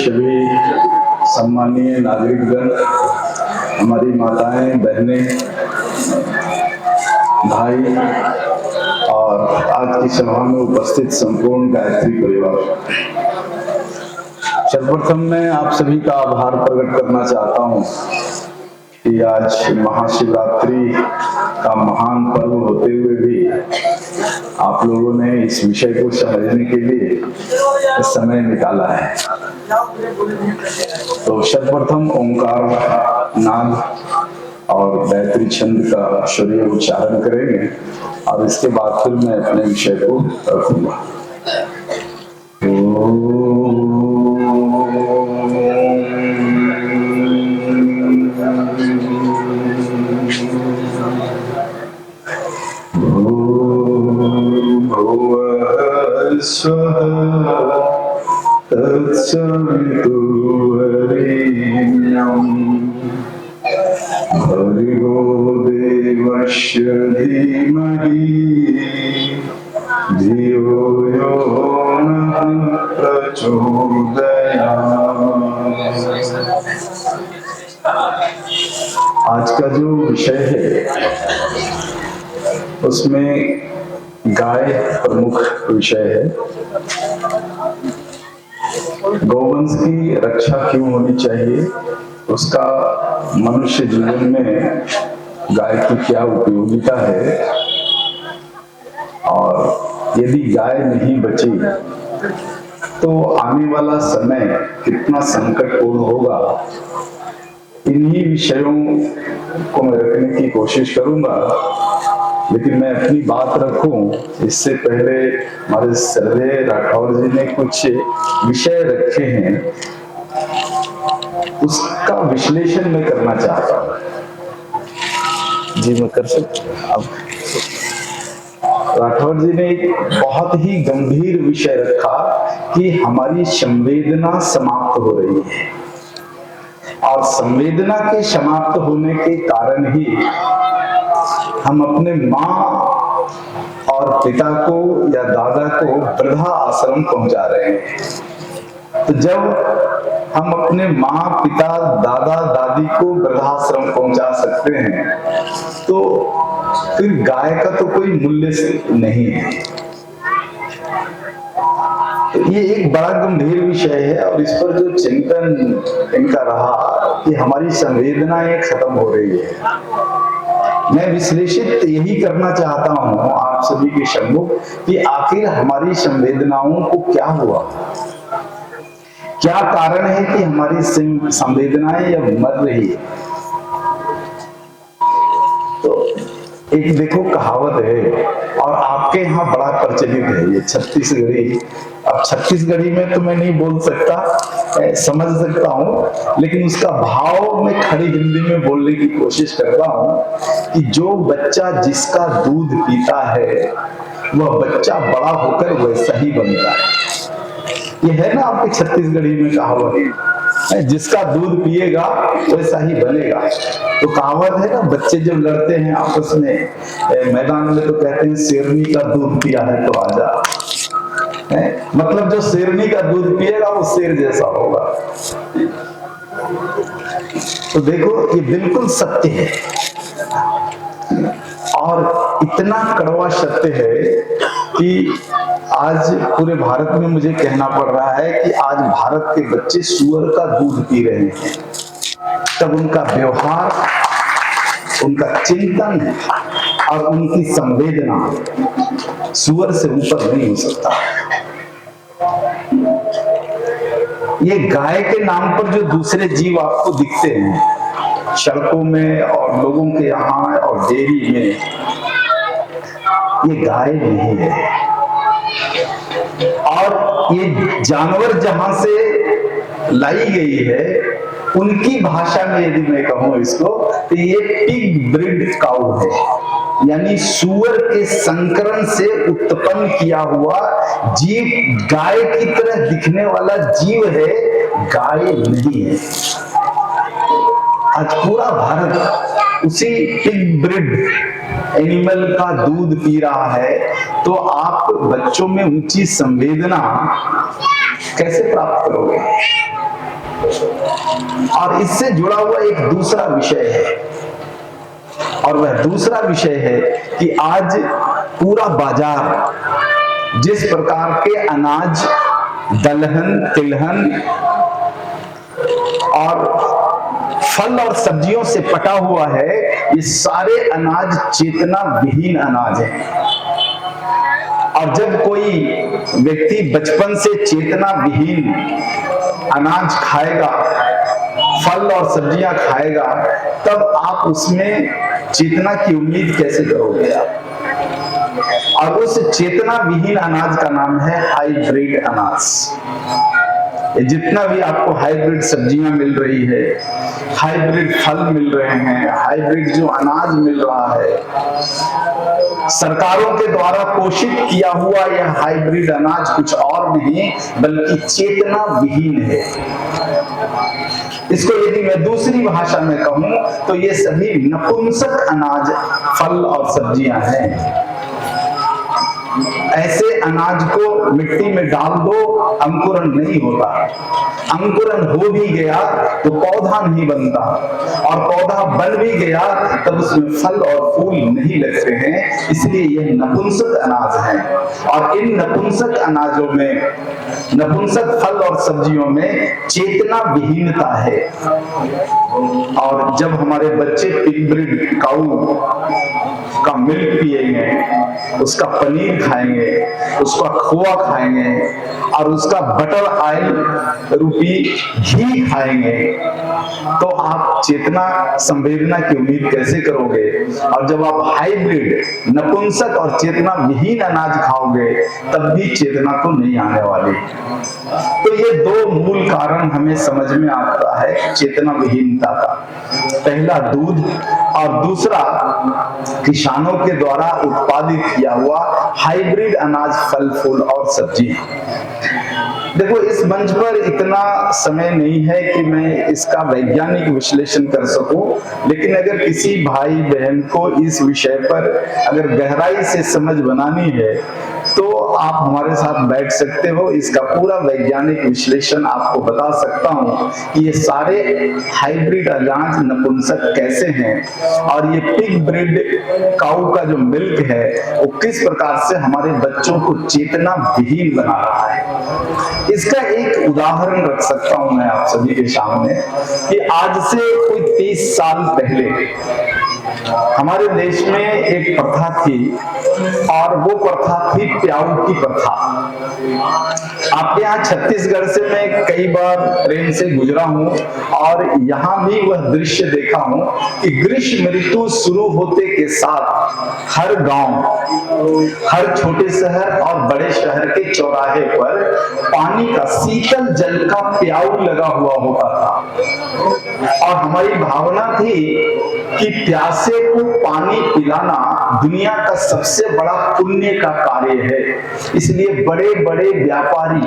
सभी सम्मानीय नागरिकगण, हमारी माताएं, बहनें, भाई और आज की सभा में उपस्थित संपूर्ण गायत्री परिवार, सर्वप्रथम मैं आप सभी का आभार प्रकट करना चाहता हूं कि आज महाशिवरात्रि का महान पर्व होते हुए भी आप लोगों ने इस विषय को समझने के लिए समय निकाला है। तो सर्वप्रथम ओंकार नाद और गायत्री छंद का अक्षरीय उच्चारण करेंगे और इसके बाद फिर मैं अपने विषय को रखूंगा। भर्गो देवस्य धीमहि धियो यो नः प्रचोदयात्। आज का जो विषय है उसमें गाय प्रमुख विषय है। गौवंश की रक्षा क्यों होनी चाहिए, उसका मनुष्य जीवन में गाय की क्या उपयोगिता है, और यदि गाय नहीं बची तो आने वाला समय कितना संकटपूर्ण होगा, इन्हीं विषयों को मैं रखने की कोशिश करूंगा। लेकिन मैं अपनी बात रखूं इससे पहले हमारे श्रद्धेय राठौर जी ने कुछ विषय रखे हैं, उसका विश्लेषण मैं करना चाहता हूं। जी मैं कर सकता हूं। राठौर जी ने एक बहुत ही गंभीर विषय रखा कि हमारी संवेदना समाप्त हो रही है, और संवेदना के समाप्त होने के कारण ही हम अपने माँ और पिता को या दादा को वृद्धा आश्रम पहुंचा रहे हैं। तो जब हम अपने माँ, पिता, दादा, दादी को वृद्धाश्रम पहुंचा सकते हैं तो फिर गाय का तो कोई मूल्य नहीं है। तो ये एक बड़ा गंभीर विषय है, और इस पर जो चिंतन इनका रहा कि हमारी संवेदनाएं खत्म हो रही है। मैं विश्लेषित यही करना चाहता हूं आप सभी के सम्मुख कि आखिर हमारी संवेदनाओं को क्या हुआ, क्या कारण है कि हमारी संवेदनाएं अब मर रही है। तो एक देखो कहावत है, और आपके यहाँ बड़ा प्रचलित है, ये छत्तीसगढ़ी। अब छत्तीसगढ़ी में तो मैं नहीं बोल सकता, समझ सकता हूं, लेकिन उसका भाव मैं खड़ी हिंदी में बोलने की कोशिश करता हूं कि जो बच्चा जिसका दूध पीता है वह बच्चा बड़ा होकर वैसा ही बनता है। ये है ना आपके छत्तीसगढ़ी में कहावत, जिसका दूध पिएगा वैसा ही बनेगा। तो कहावत है ना, बच्चे जब लड़ते हैं आपस में मैदान में तो कहते हैं शेरनी का दूध पिया है तो आजा। मतलब जो शेरनी का दूध पिएगा वो शेर जैसा होगा। तो देखो ये बिल्कुल सत्य है, और इतना कड़वा सत्य है कि आज पूरे भारत में मुझे कहना पड़ रहा है कि आज भारत के बच्चे सुअर का दूध पी रहे हैं। तब उनका व्यवहार, उनका चिंतन और उनकी संवेदना सुअर से ऊपर नहीं हो सकता। ये गाय के नाम पर जो दूसरे जीव आपको दिखते हैं सड़कों में और लोगों के यहाँ और डेयरी में, ये गाय नहीं है। और ये जानवर जहां से लाई गई है उनकी भाषा में यदि मैं कहूं इसको, तो ये पिग ब्रीड काउ है, यानी सुअर के संकरण से उत्पन्न किया हुआ जीव गाय की तरह दिखने वाला जीव है, गाय नहीं है। आज पूरा भारत उसी पिग ब्रीड एनिमल का दूध पी रहा है, तो आप बच्चों में ऊंची संवेदना कैसे प्राप्त करोगे? और इससे जुड़ा हुआ एक दूसरा विषय है, और वह दूसरा विषय है कि आज पूरा बाजार जिस प्रकार के अनाज, दलहन, तिलहन और फल और सब्जियों से पटा हुआ है, ये सारे अनाज चेतना विहीन अनाज है। और जब कोई व्यक्ति बचपन से चेतना विहीन अनाज खाएगा, फल और सब्जियां खाएगा, तब आप उसमें चेतना की उम्मीद कैसे करोगे आप? और उस चेतना विहीन अनाज का नाम है हाइब्रिड अनाज। जितना भी आपको हाइब्रिड सब्जियां मिल रही है, हाइब्रिड फल मिल रहे हैं, हाइब्रिड जो अनाज मिल रहा है, सरकारों के द्वारा पोषित किया हुआ यह हाइब्रिड अनाज कुछ और नहीं बल्कि चेतना विहीन है। इसको यदि मैं दूसरी भाषा में कहूं तो ये सभी नपुंसक अनाज, फल और सब्जियां हैं। ऐसे अनाज को मिट्टी में डाल दो, अंकुरण नहीं होता। अंकुरण हो भी गया तो पौधा नहीं बनता, और पौधा बन भी गया तब उसमें फल और फूल नहीं लगते हैं। इसलिए यह नपुंसक अनाज है। और इन नपुंसक अनाजों में, नपुंसक फल और सब्जियों में चेतना विहीनता है। और जब हमारे बच्चे पिग काऊ का मिल्क पिएंगे, उसका पनीर खाएंगे, उसका खोआ खाएंगे और उसका बटर ऑयल रूपी घी खाएंगे, तो आप चेतना संवेदना की उम्मीद कैसे करोगे? और जब आप हाइब्रिड, नपुंसक और चेतना विहीन अनाज खाओगे, तब भी चेतना तो नहीं आने वाली। तो ये दो मूल कारण हमें समझ में आता है चेतना विहीनता का। पहला दूध, और दूसरा किसानों के द्वारा उत्पादित किया हुआ हाइब्रिड अनाज, फल फूल और सब्जी। देखो, इस मंच पर इतना समय नहीं है कि मैं इसका वैज्ञानिक विश्लेषण कर सकूं, लेकिन अगर किसी भाई बहन को इस विषय पर अगर गहराई से समझ बनानी है तो आप हमारे साथ बैठ सकते हो। इसका पूरा वैज्ञानिक विश्लेषण आपको बता सकता हूं कि ये सारे हाइब्रिड अनाज नपुंसक कैसे हैं, और ये पिग ब्रीड काऊ का जो मिल्क है वो किस प्रकार से हमारे बच्चों को चेतना विहीन बना रहा है। इसका एक उदाहरण रख सकता हूं मैं आप सभी के सामने कि आज से कोई 30 साल पहले हमारे देश में एक प्रथा थी, और वो प्रथा थी प्याऊ की प्रथा। आपके यहाँ छत्तीसगढ़ से मैं कई बार ट्रेन से गुजरा हूँ और यहाँ भी वह दृश्य देखा हूँ कि ग्रीष्म ऋतु शुरू होते के साथ हर गांव, हर छोटे शहर और बड़े शहर के चौराहे पर पानी का, शीतल जल का प्याऊ लगा हुआ होता था। और हमारी भावना थी कि प्यासे को पानी पिलाना दुनिया का सबसे बड़ा पुण्य का कार्य है। इसलिए बड़े बड़े व्यापारी,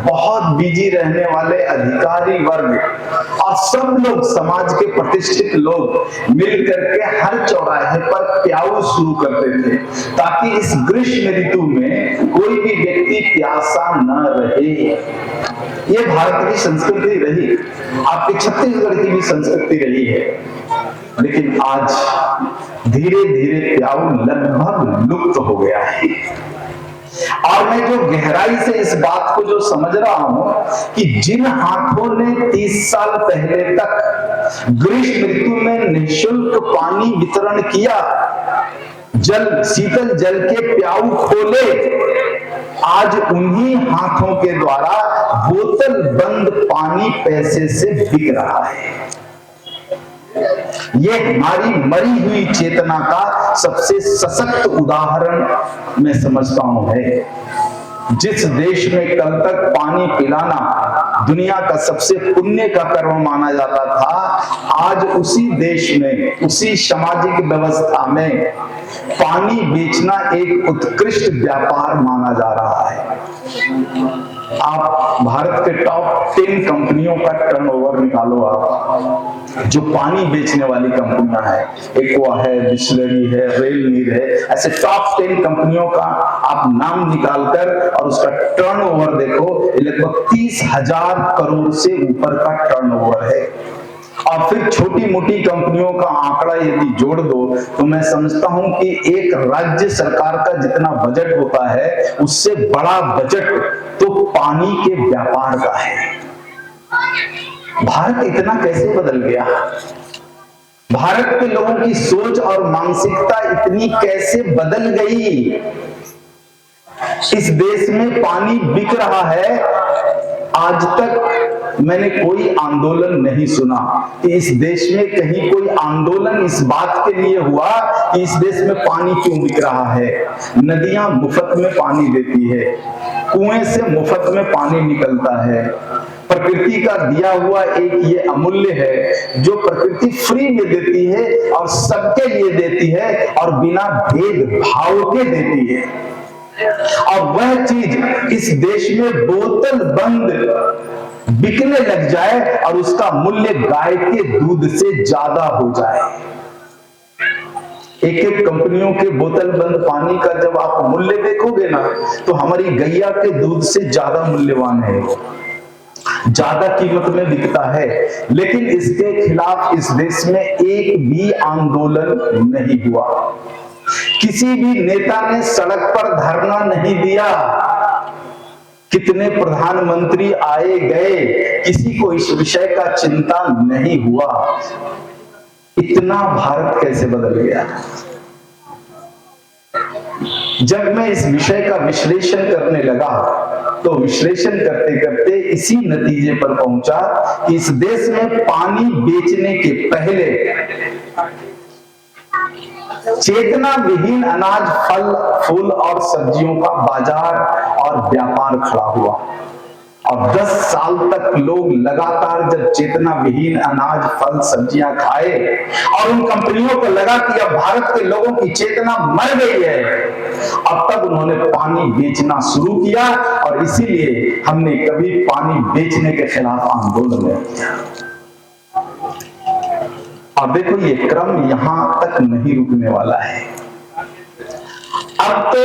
बहुत बिजी रहने वाले अधिकारी वर्ग और सब लोग, समाज के प्रतिष्ठित लोग मिल करके हर चौराहे पर प्याऊ शुरू करते थे, ताकि इस ग्रीष्म ऋतु में कोई भी व्यक्ति प्यासा न रहे। ये भारत की संस्कृति रही, आपके छत्तीसगढ़ की भी संस्कृति रही है। लेकिन आज धीरे धीरे प्याऊ लगभग लुप्त हो गया है। और मैं जो गहराई से इस बात को जो समझ रहा हूं कि जिन हाथों ने 30 साल पहले तक ग्रीष्म ऋतु में निःशुल्क पानी वितरण किया, जल, शीतल जल के प्याऊ खोले, आज उन्हीं हाथों के द्वारा बोतल बंद पानी पैसे से बिक रहा है। ये हमारी मरी हुई चेतना का सबसे सशक्त उदाहरण मैं समझता हूं है। जिस देश में कल तक पानी पिलाना दुनिया का सबसे पुण्य का कर्म माना जाता था, आज उसी देश में, उसी सामाजिक व्यवस्था में पानी बेचना एक उत्कृष्ट व्यापार माना जा रहा है। आप भारत के टॉप 10 कंपनियों का टर्नओवर निकालो, आप जो पानी बेचने वाली कंपनियां हैं, एक्वा है, बिस्लरी है, रेल नीर है, ऐसे टॉप 10 कंपनियों का आप नाम निकालकर और उसका टर्नओवर देखो, लगभग 30,000 करोड़ से ऊपर का टर्नओवर है। और फिर छोटी मोटी कंपनियों का आंकड़ा यदि जोड़ दो तो मैं समझता हूं कि एक राज्य सरकार का जितना बजट होता है उससे बड़ा बजट तो पानी के व्यापार का है। भारत इतना कैसे बदल गया? भारत के लोगों की सोच और मानसिकता इतनी कैसे बदल गई? इस देश में पानी बिक रहा है, आज तक मैंने कोई आंदोलन नहीं सुना कि इस देश में कहीं कोई आंदोलन इस बात के लिए हुआ कि इस देश में पानी क्यों बिक रहा है। नदियां मुफ्त में पानी देती है, कुएं से मुफ्त में पानी निकलता है। प्रकृति का दिया हुआ एक ये अमूल्य है जो प्रकृति फ्री में देती है और सबके लिए देती है और बिना भेदभाव के देती है। और वह चीज इस देश में बोतल बंद बिकने लग जाए और उसका मूल्य गाय के दूध से ज्यादा हो जाए। एक एक कंपनियों के बोतल बंद पानी का जब आप मूल्य देखोगे ना तो हमारी गैया के दूध से ज्यादा मूल्यवान है, ज्यादा कीमत में बिकता है। लेकिन इसके खिलाफ इस देश में एक भी आंदोलन नहीं हुआ, किसी भी नेता ने सड़क पर धरना नहीं दिया। कितने प्रधानमंत्री आए गए, किसी को इस विषय का चिंता नहीं हुआ। इतना भारत कैसे बदल गया? जब मैं इस विषय का विश्लेषण करने लगा तो विश्लेषण करते करते इसी नतीजे पर पहुंचा कि इस देश में पानी बेचने के पहले चेतना विहीन अनाज, फल, फूल और सब्जियों का बाजार और व्यापार खड़ा हुआ। और 10 साल तक लोग लगातार जब चेतना विहीन अनाज, फल, सब्जियां खाए और उन कंपनियों को लगा कि अब भारत के लोगों की चेतना मर गई है, अब तक उन्होंने पानी बेचना शुरू किया। और इसीलिए हमने कभी पानी बेचने के खिलाफ आंदोलन नहीं किया। अब देखो ये क्रम यहां तक नहीं रुकने वाला है। अब तो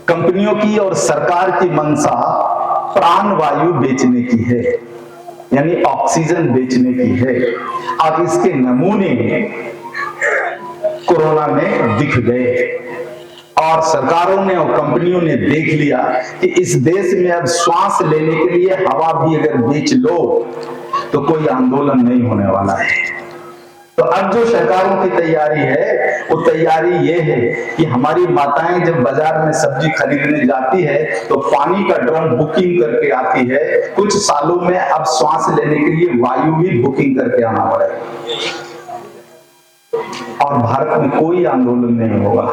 कंपनियों की और सरकार की मंशा प्राण वायु बेचने की है, यानी ऑक्सीजन बेचने की है। अब इसके नमूने कोरोना में दिख गए और सरकारों ने और कंपनियों ने देख लिया कि इस देश में अब श्वास लेने के लिए हवा भी अगर बेच लो तो कोई आंदोलन नहीं होने वाला है। तो अब जो सरकारों की तैयारी है वो तैयारी ये है कि हमारी माताएं जब बाजार में सब्जी खरीदने जाती है तो पानी का ड्रम बुकिंग करके आती है। कुछ सालों में अब श्वास लेने के लिए वायु भी बुकिंग करके आना पड़ेगा और भारत में कोई आंदोलन नहीं होगा,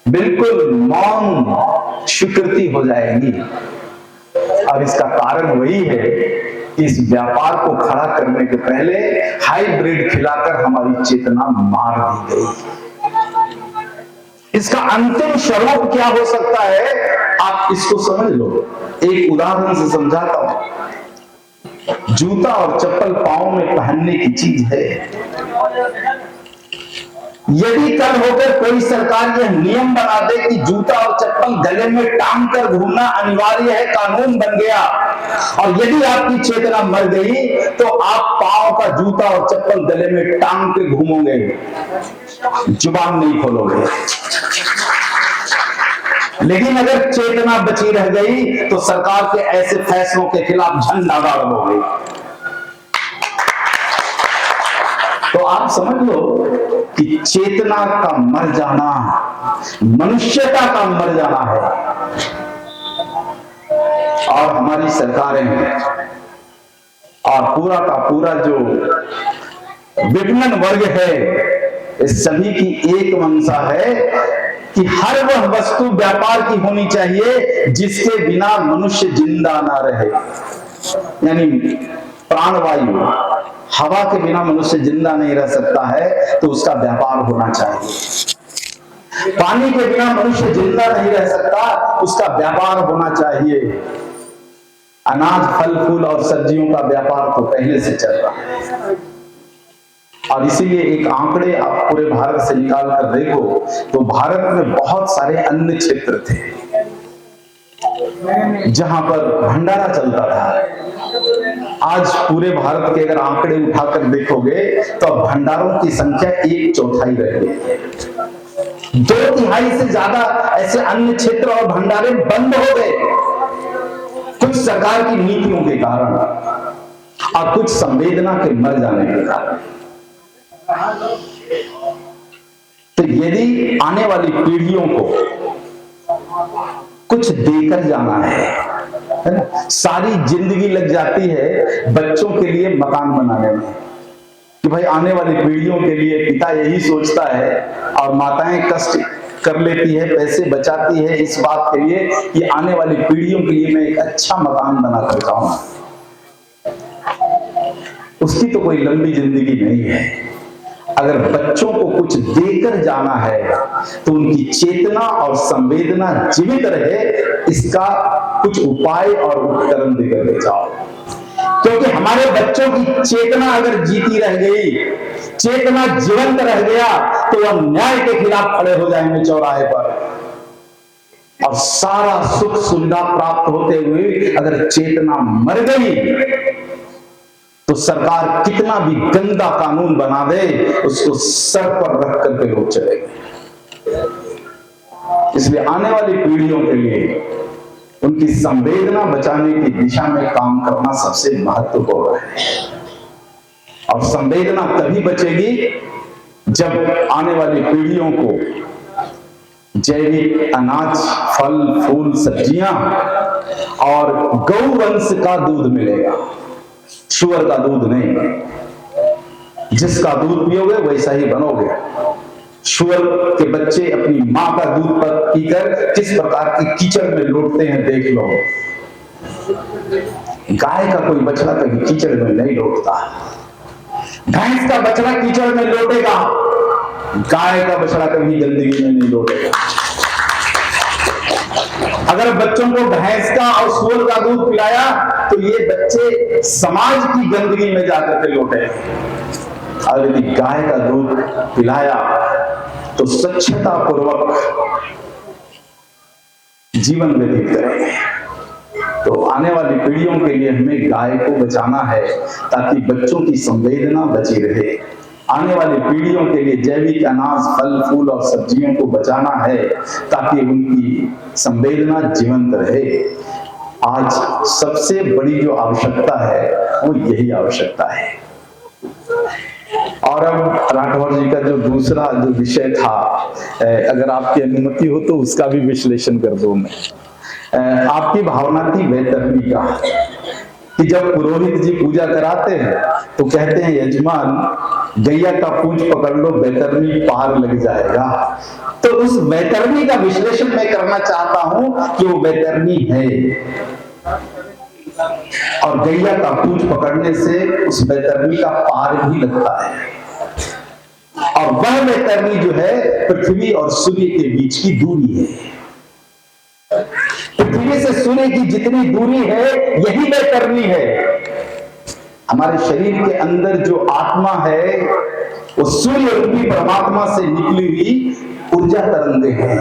बिल्कुल मौन स्वीकृति हो जाएगी। और इसका कारण वही है कि इस व्यापार को खड़ा करने के पहले हाइब्रिड खिलाकर हमारी चेतना मार दी गई। इसका अंतिम स्वरूप क्या हो सकता है आप इसको समझ लो। एक उदाहरण से समझाता हूं। जूता और चप्पल पांव में पहनने की चीज है। यदि कल होकर कोई सरकार यह नियम बना दे कि जूता और चप्पल गले में टांग कर घूमना अनिवार्य है, कानून बन गया, और यदि आपकी चेतना मर गई तो आप पांव का जूता और चप्पल गले में टांग के घूमोगे, जुबान नहीं खोलोगे। लेकिन अगर चेतना बची रह गई तो सरकार के ऐसे फैसलों के खिलाफ झंडा गाड़ोगे। तो आप समझ लो कि चेतना का मर जाना, मनुष्यता का मर जाना है। और हमारी सरकारें और पूरा का पूरा जो विपणन वर्ग है, इस सभी की एक मंशा है कि हर वह वस्तु व्यापार की होनी चाहिए जिसके बिना मनुष्य जिंदा ना रहे। यानी प्राणवायु, हवा के बिना मनुष्य जिंदा नहीं रह सकता है, तो उसका व्यापार होना चाहिए। पानी के बिना मनुष्य जिंदा नहीं रह सकता, उसका व्यापार होना चाहिए। अनाज, फल फूल और सब्जियों का व्यापार तो पहले से चल रहा है। और इसीलिए एक आंकड़े आप पूरे भारत से निकाल कर देखो तो भारत में बहुत सारे अन्य क्षेत्र थे जहां पर भंडारा चलता था। आज पूरे भारत के अगर आंकड़े उठाकर देखोगे तो भंडारों की संख्या 1/4 रह गई है। 2/3 से ज्यादा ऐसे अन्य क्षेत्र और भंडारे बंद हो गए, कुछ सरकार की नीतियों के कारण और कुछ संवेदना के मर जाने के कारण। तो यदि आने वाली पीढ़ियों को कुछ देकर जाना है ना, सारी जिंदगी लग जाती है बच्चों के लिए मकान बनाने में कि भाई आने वाली पीढ़ियों के लिए पिता यही सोचता है और माताएं कष्ट कर लेती है, पैसे बचाती है इस बात के लिए कि आने वाली पीढ़ियों के लिए मैं एक अच्छा मकान बना कर जाऊं। उसकी तो कोई लंबी जिंदगी नहीं है। अगर बच्चों को कुछ देकर जाना है तो उनकी चेतना और संवेदना जीवित रहे, इसका कुछ उपाय और उपकरण देकर ले जाओ। क्योंकि हमारे बच्चों की चेतना अगर जीती रह गई, चेतना जीवंत रह गया, तो वह न्याय के खिलाफ खड़े हो जाएंगे चौराहे पर। और सारा सुख सुविधा प्राप्त होते हुए अगर चेतना मर गई तो सरकार कितना भी गंदा कानून बना दे, उसको सर पर रख करके लोग चलेंगे। इसलिए आने वाली पीढ़ियों के लिए उनकी संवेदना बचाने की दिशा में काम करना सबसे महत्वपूर्ण है। और संवेदना तभी बचेगी जब आने वाली पीढ़ियों को जैविक अनाज, फल फूल, सब्जियां और गौवंश का दूध मिलेगा, शुअर का दूध नहीं। जिसका दूध पियोगे वैसा ही बनोगे। शुअर के बच्चे अपनी मां का दूध पीकर किस प्रकार की कीचड़ में लौटते हैं देख लो। गाय का कोई बछड़ा कभी कीचड़ में नहीं लौटता। भैंस का बछड़ा कीचड़ में लौटेगा, गाय का बछड़ा कभी गंदगी में नहीं लौटेगा। अगर बच्चों को भैंस का और सूअर का दूध पिलाया तो ये बच्चे समाज की गंदगी में जाकर के लौटे। और यदि गाय का दूध पिलाया तो स्वच्छता पूर्वक जीवन व्यतीत करेंगे। तो आने वाली पीढ़ियों के लिए हमें गाय को बचाना है ताकि बच्चों की संवेदना बची रहे। आने वाली पीढ़ियों के लिए जैविक अनाज, फल फूल और सब्जियों को बचाना है ताकि उनकी संवेदना जीवंत रहे। आज सबसे बड़ी जो आवश्यकता है वो यही आवश्यकता है। और अब राठौर जी का जो दूसरा जो विषय था, अगर आपकी अनुमति हो तो उसका भी विश्लेषण कर दूं मैं। आपकी भावना थी वैतरणी का कि जब पुरोहित जी पूजा कराते हैं तो कहते हैं यजमान गैया का पूंछ पकड़ लो, वैतरणी पार लग जाएगा। तो उस वैतरणी का विश्लेषण मैं करना चाहता हूं कि वो वैतरणी है, और गैया का पूंछ पकड़ने से उस वैतरणी का पार भी लगता है। और वह वैतरणी जो है पृथ्वी और सूर्य के बीच की दूरी है। पृथ्वी से सूर्य की जितनी दूरी है यही वैतरणी है। हमारे शरीर के अंदर जो आत्मा है वो सूर्य रूपी परमात्मा से निकली हुई ऊर्जा तरंगे हैं।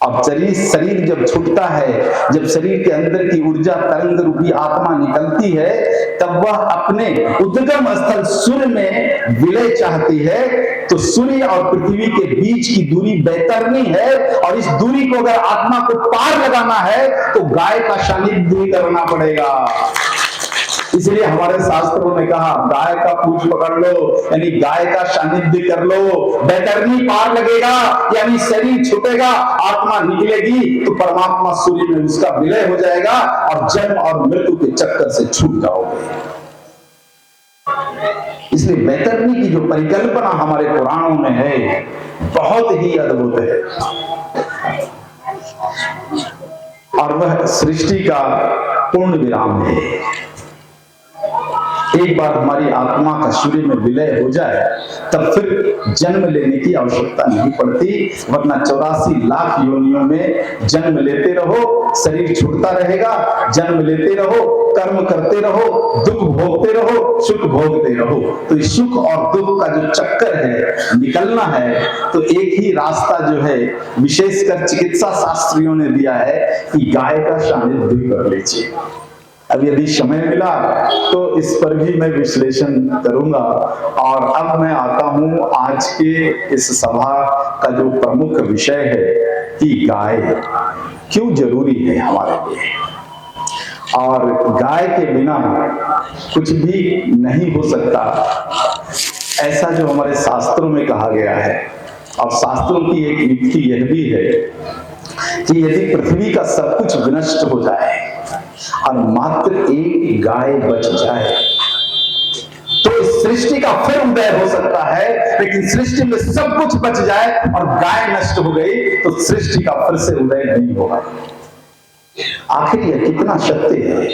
अब शरीर जब छूटता है, जब शरीर के अंदर की ऊर्जा तरंग रूपी आत्मा निकलती है, तब वह अपने उद्गम स्थल सूर्य में विलय चाहती है। तो सूर्य और पृथ्वी के बीच की दूरी वैतरणी है, और इस दूरी को अगर आत्मा को पार लगाना है तो गाय का सानिध्य करना पड़ेगा। इसलिए हमारे शास्त्रों ने कहा गाय का पूंछ पकड़ लो, यानी गाय का सानिध्य कर लो, वैतरणी पार लगेगा, यानी शरीर छूटेगा, आत्मा निकलेगी तो परमात्मा सूर्य में उसका विलय हो जाएगा और जन्म और मृत्यु के चक्कर से छूट जाओगे। इसलिए वैतरणी की जो परिकल्पना हमारे पुराणों में है बहुत ही अद्भुत है, और वह सृष्टि का पूर्ण विराम है। एक बार हमारी आत्मा का सूर्य में विलय हो जाए तब फिर जन्म लेने की आवश्यकता नहीं पड़ती, वरना 84 लाख योनियों में जन्म लेते रहो, शरीर छूटता रहेगा, जन्म लेते रहो, कर्म करते रहो, दुख भोगते रहो, सुख भोगते रहो। तो इस सुख और दुख का जो चक्कर है निकलना है, तो एक ही रास्ता जो है विशेषकर चिकित्सा शास्त्रियों ने दिया है कि गाय का सानिध्य कर लीजिए। अब यदि समय मिला तो इस पर भी मैं विश्लेषण करूंगा। और अब मैं आता हूं आज के इस सभा का जो प्रमुख विषय है कि गाय क्यों जरूरी है हमारे लिए, और गाय के बिना कुछ भी नहीं हो सकता, ऐसा जो हमारे शास्त्रों में कहा गया है। और शास्त्रों की एक युक्ति यह भी है कि यदि पृथ्वी का सब कुछ विनष्ट हो जाए और मात्र एक गाय बच जाए तो इस सृष्टि का फिर उदय हो सकता है। लेकिन सृष्टि में सब कुछ बच जाए और गाय नष्ट हो गई तो सृष्टि का फिर से उदय नहीं होगा। आखिर यह कितना सत्य है।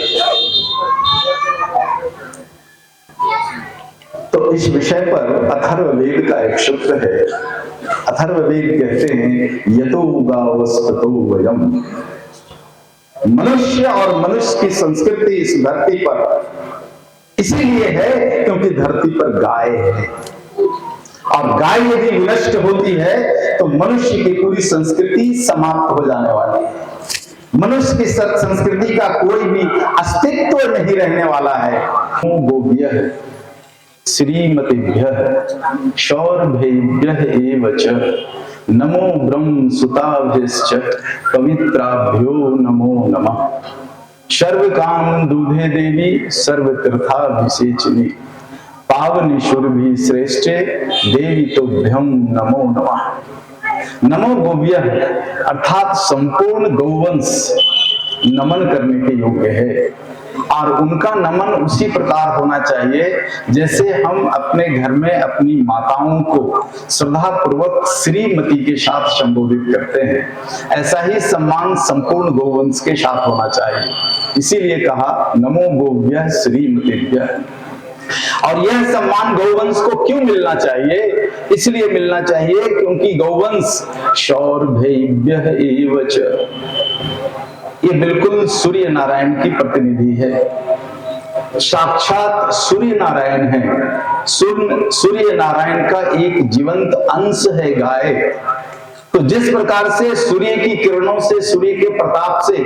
तो इस विषय पर अथर्ववेद का एक सूत्र है। अथर्ववेद कहते हैं यतो गावस्ततो वयम्। मनुष्य और मनुष्य की संस्कृति इस धरती पर इसीलिए है क्योंकि धरती पर गाय है, और गाय यदि विनष्ट होती है तो मनुष्य की पूरी संस्कृति समाप्त हो जाने वाली है। मनुष्य की संस्कृति का कोई भी अस्तित्व नहीं रहने वाला है। गोभ्यः श्रीमतिभ्यः शौरभेभ्यः एव च नमो ब्रह्म सुताभ्यश्च पवित्राभ्यो नमो नमः। सर्व काम दूधे देवी सर्व तीर्थाभिषेचिनी पावनी शुरभि श्रेष्ठे देवी तोभ्यम नमो नमः। नमो गोव्यः अर्थात संपूर्ण गौवंश नमन करने के योग्य है, और उनका नमन उसी प्रकार होना चाहिए जैसे हम अपने घर में अपनी माताओं को श्रद्धा पूर्वक श्रीमती के साथ संबोधित करते हैं। ऐसा ही सम्मान संपूर्ण गौवंश के साथ होना चाहिए। इसीलिए कहा नमो गोव्यः श्रीमतीभ्यः। और यह सम्मान गौवंश को क्यों मिलना चाहिए? इसलिए मिलना चाहिए क्योंकि गौवंश शौरभेभ्यः एव च, ये बिल्कुल सूर्य नारायण की प्रतिनिधि है, साक्षात सूर्य नारायण है। सूर्य नारायण का एक जीवंत अंश है गाय। तो जिस प्रकार से सूर्य की किरणों से, सूर्य के प्रताप से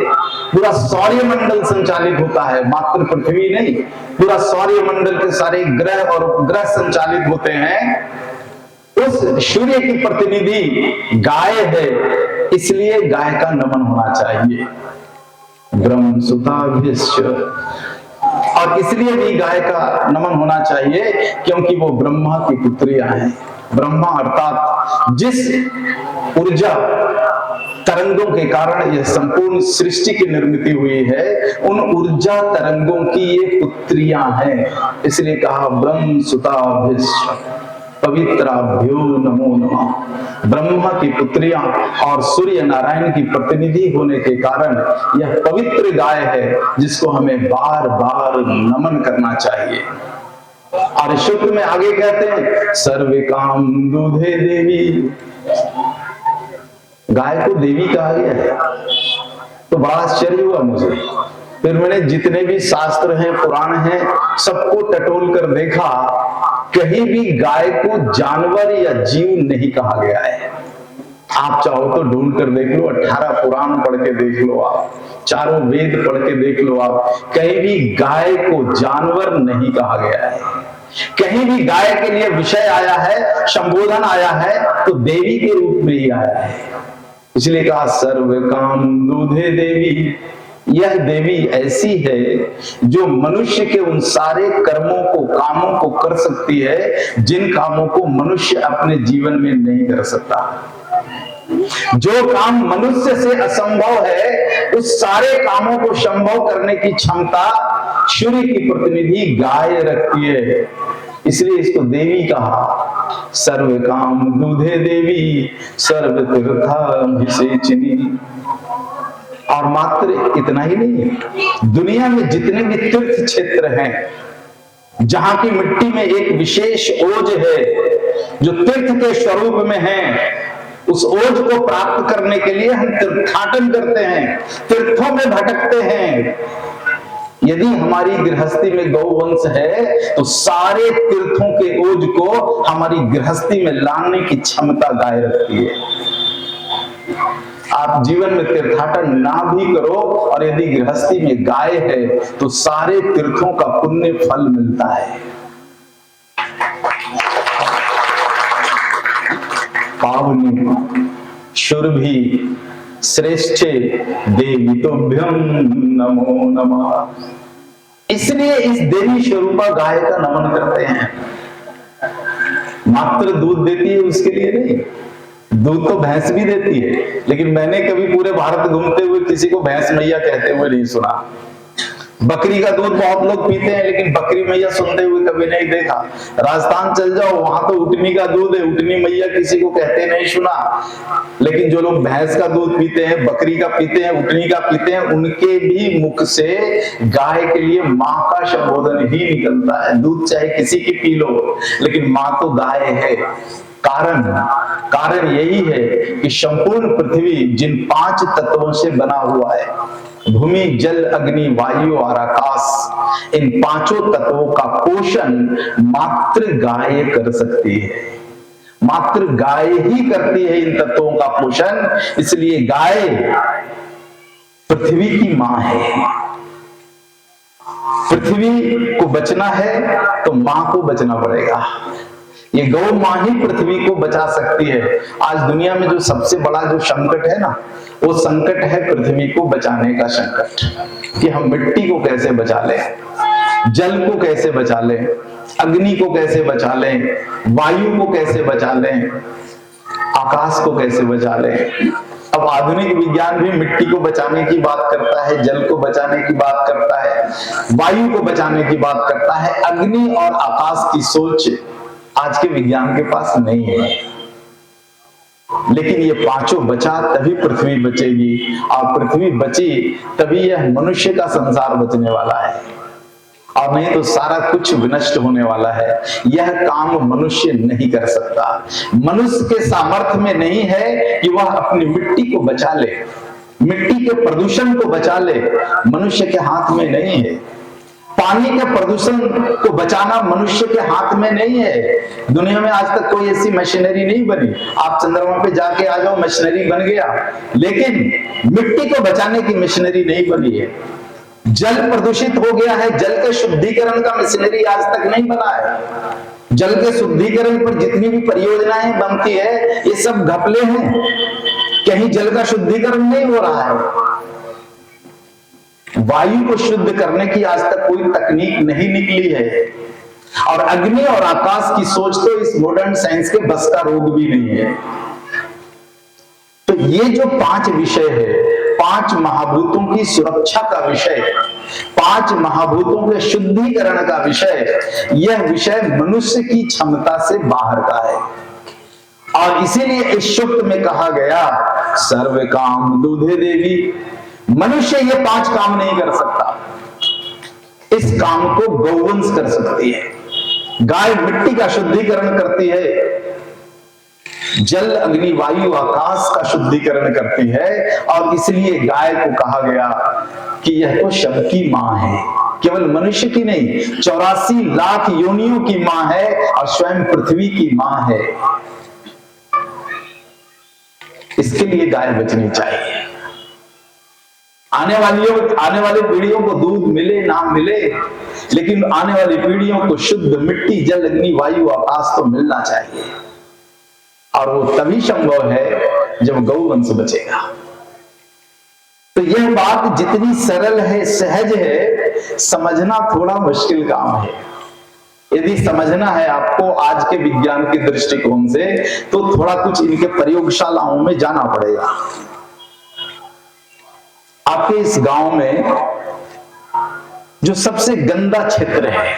पूरा सौर्यमंडल संचालित होता है, मात्र पृथ्वी नहीं, पूरा सौर्यमंडल के सारे ग्रह और उपग्रह संचालित होते हैं, उस सूर्य की प्रतिनिधि गाय है। इसलिए गाय का नमन होना चाहिए। ब्रह्म सुताभ्यश्च, और इसलिए भी गाय का नमन होना चाहिए क्योंकि वो ब्रह्मा की पुत्रियां हैं। ब्रह्मा अर्थात जिस ऊर्जा तरंगों के कारण यह संपूर्ण सृष्टि की निर्मित हुई है, उन ऊर्जा तरंगों की ये पुत्रियां हैं। इसलिए कहा ब्रह्म सुताभ्यश्च पवित्राभ्यो नमो नमः। ब्रह्मा की पुत्रियां और सूर्य नारायण की प्रतिनिधि होने के कारण यह पवित्र गाय है जिसको हमें बार बार नमन करना चाहिए। और शुक्र में आगे कहते हैं सर्व काम दूधे देवी। गाय को देवी कहा गया है, तो बड़ा आश्चर्य हुआ मुझे। फिर मैंने जितने भी शास्त्र हैं, पुराण हैं, सबको टटोल कर देखा, कहीं भी गाय को जानवर या जीव नहीं कहा गया है। आप चाहो तो ढूंढ कर देख लो, 18 पुराण पढ़ के देख लो, आप चारों वेद पढ़ के देख लो, आप कहीं भी गाय को जानवर नहीं कहा गया है। कहीं भी गाय के लिए विषय आया है, संबोधन आया है, तो देवी के रूप में ही आया है। इसलिए कहा सर्व काम दूधे देवी। यह देवी ऐसी है जो मनुष्य के उन सारे कर्मों को, कामों को कर सकती है जिन कामों को मनुष्य अपने जीवन में नहीं कर सकता। जो काम मनुष्य से असंभव है, उस सारे कामों को संभव करने की क्षमता सूर्य की प्रतिनिधि गाय रखती है। इसलिए इसको देवी कहा। सर्व काम दूधे देवी सर्व तीर्थाभिषेचिनी। और मात्र इतना ही नहीं, दुनिया में जितने भी तीर्थ क्षेत्र हैं जहां की मिट्टी में एक विशेष ओज है जो तीर्थ के स्वरूप में है, उस ओज को प्राप्त करने के लिए हम तीर्थाटन करते हैं, तीर्थों में भटकते हैं। यदि हमारी गृहस्थी में गौवंश है तो सारे तीर्थों के ओज को हमारी गृहस्थी में लाने की क्षमता गाय रखती है। आप जीवन में तीर्थाटन ना भी करो और यदि गृहस्थी में गाय है तो सारे तीर्थों का पुण्य फल मिलता है। पावनी शुरभि श्रेष्ठे देवी तुभ्यं नमो नमः। इसलिए इस देवी स्वरूपा गाय का नमन करते हैं। मात्र दूध देती है उसके लिए नहीं, दूध तो भैंस भी देती है, लेकिन मैंने कभी पूरे भारत घूमते हुए किसी को भैंस मैया कहते हुए नहीं सुना। बकरी का दूध बहुत लोग पीते हैं, लेकिन बकरी मैया सुनते हुए कभी नहीं देखा। राजस्थान चल जाओ, वहां तो उटनी का दूध है, उटनी मैया किसी को कहते नहीं सुना। लेकिन जो लोग भैंस का दूध पीते हैं, बकरी का पीते हैं, उटनी का पीते हैं, उनके भी मुख से गाय के लिए माँ का संबोधन ही निकलता है। दूध चाहे किसी की पी लो, लेकिन माँ तो गाय है। कारण यही है कि संपूर्ण पृथ्वी जिन 5 तत्वों से बना हुआ है, भूमि, जल, अग्नि, वायु और आकाश, इन 5 तत्वों का पोषण मात्र गाय कर सकती है। मात्र गाय ही करती है इन तत्वों का पोषण। इसलिए गाय पृथ्वी की मां है। पृथ्वी को बचना है तो मां को बचना पड़ेगा। ये गौ मां ही पृथ्वी को बचा सकती है। आज दुनिया में जो सबसे बड़ा जो संकट है ना, वो संकट है पृथ्वी को बचाने का संकट, कि हम मिट्टी को कैसे बचा लें, जल को कैसे बचा लें, अग्नि को कैसे बचा लें, वायु को कैसे बचा लें, आकाश को कैसे बचा लें। अब आधुनिक विज्ञान भी मिट्टी को बचाने की बात करता है, जल को बचाने की बात करता है, वायु को बचाने की बात करता है। अग्नि और आकाश की सोच आज के विज्ञान के पास नहीं है। लेकिन ये 5 बचा तभी पृथ्वी बचेगी, और पृथ्वी बची तभी यह मनुष्य का संसार बचने वाला है, और नहीं तो सारा कुछ विनष्ट होने वाला है। यह काम मनुष्य नहीं कर सकता। मनुष्य के सामर्थ्य में नहीं है कि वह अपनी मिट्टी को बचा ले, मिट्टी के प्रदूषण को बचा ले, मनुष्य के हाथ में नहीं है। पानी के प्रदूषण को बचाना मनुष्य के हाथ में नहीं है। दुनिया में आज तक कोई ऐसी मशीनरी नहीं बनी। आप चंद्रमा पे जाके आ जाओ, मशीनरी बन गया, लेकिन मिट्टी को बचाने की मशीनरी नहीं बनी है। जल प्रदूषित हो गया है, जल के शुद्धिकरण का मशीनरी आज तक नहीं बना है। जल के शुद्धिकरण पर जितनी भी परियोजनाएं बनती है, ये सब घपले हैं। कहीं जल का शुद्धिकरण नहीं हो रहा है। वायु को शुद्ध करने की आज तक कोई तकनीक नहीं निकली है, और अग्नि और आकाश की सोच तो इस मॉडर्न साइंस के बस का रोग भी नहीं है। तो ये जो 5 विषय है, 5 महाभूतों की सुरक्षा का विषय, 5 महाभूतों के शुद्धिकरण का विषय, यह विषय मनुष्य की क्षमता से बाहर का है। और इसीलिए इस सूक्त में कहा गया, सर्व काम दूधे देवी। मनुष्य ये 5 काम नहीं कर सकता। इस काम को गौवंश कर सकती है। गाय मिट्टी का शुद्धिकरण करती है, जल, अग्नि, वायु, आकाश का शुद्धिकरण करती है। और इसलिए गाय को कहा गया कि यह तो सबकी मां है, केवल मनुष्य की नहीं, 84 लाख योनियों की मां है, और स्वयं पृथ्वी की मां है। इसके लिए गाय बचनी चाहिए। आने वाली पीढ़ियों को दूध मिले ना मिले, लेकिन आने वाली पीढ़ियों को शुद्ध मिट्टी, जल, अग्नि, वायु, आकाश तो मिलना चाहिए। और वो तभी संभव है जब गौवंश बचेगा। तो यह बात जितनी सरल है, सहज है, समझना थोड़ा मुश्किल काम है। यदि समझना है आपको आज के विज्ञान के दृष्टिकोण से, तो थोड़ा कुछ इनके प्रयोगशालाओं में जाना पड़ेगा। आपके इस गांव में जो सबसे गंदा क्षेत्र है,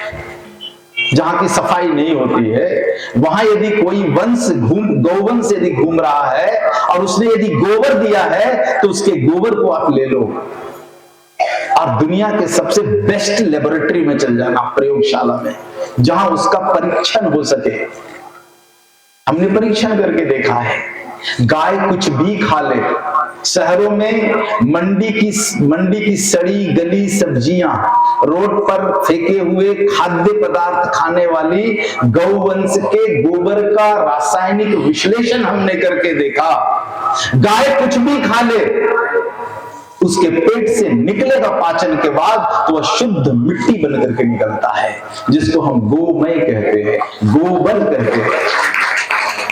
जहां की सफाई नहीं होती है, वहां यदि कोई गौवंश यदि घूम रहा है और उसने यदि गोबर दिया है, तो उसके गोबर को आप ले लो। और दुनिया के सबसे बेस्ट लेबोरेटरी में चल जाना, प्रयोगशाला में, जहां उसका परीक्षण हो सके। हमने परीक्षण करके देखा है, गाय कुछ भी खा ले, शहरों में मंडी की सड़ी गली सब्जियां, रोड पर फेंके हुए खाद्य पदार्थ खाने वाली गौवंश के गोबर का रासायनिक विश्लेषण हमने करके देखा। गाय कुछ भी खा ले, उसके पेट से निकलेगा पाचन के बाद तो वह शुद्ध मिट्टी बन करके निकलता है, जिसको हम गोमय कहते हैं, गोबर कहते हैं।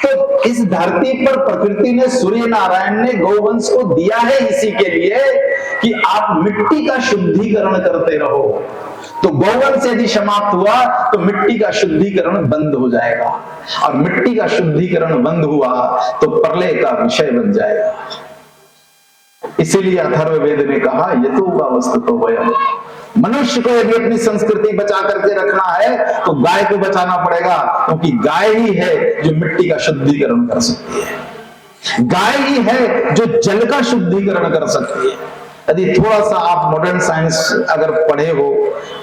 तो इस धरती पर प्रकृति ने, सूर्य नारायण ने गौवंश को दिया है इसी के लिए कि आप मिट्टी का शुद्धिकरण करते रहो। तो गौवंश यदि समाप्त हुआ तो मिट्टी का शुद्धिकरण बंद हो जाएगा, और मिट्टी का शुद्धिकरण बंद हुआ तो प्रलय का विषय बन जाएगा। इसीलिए अथर्ववेद ने कहा यतोऽवस्थितो वयम्। मनुष्य को यदि अपनी संस्कृति बचा करके रखना है तो गाय को बचाना पड़ेगा, क्योंकि गाय ही है जो मिट्टी का शुद्धिकरण कर सकती है, गाय ही है जो जल का शुद्धिकरण कर सकती है। यदि थोड़ा सा आप मॉडर्न साइंस अगर पढ़े हो,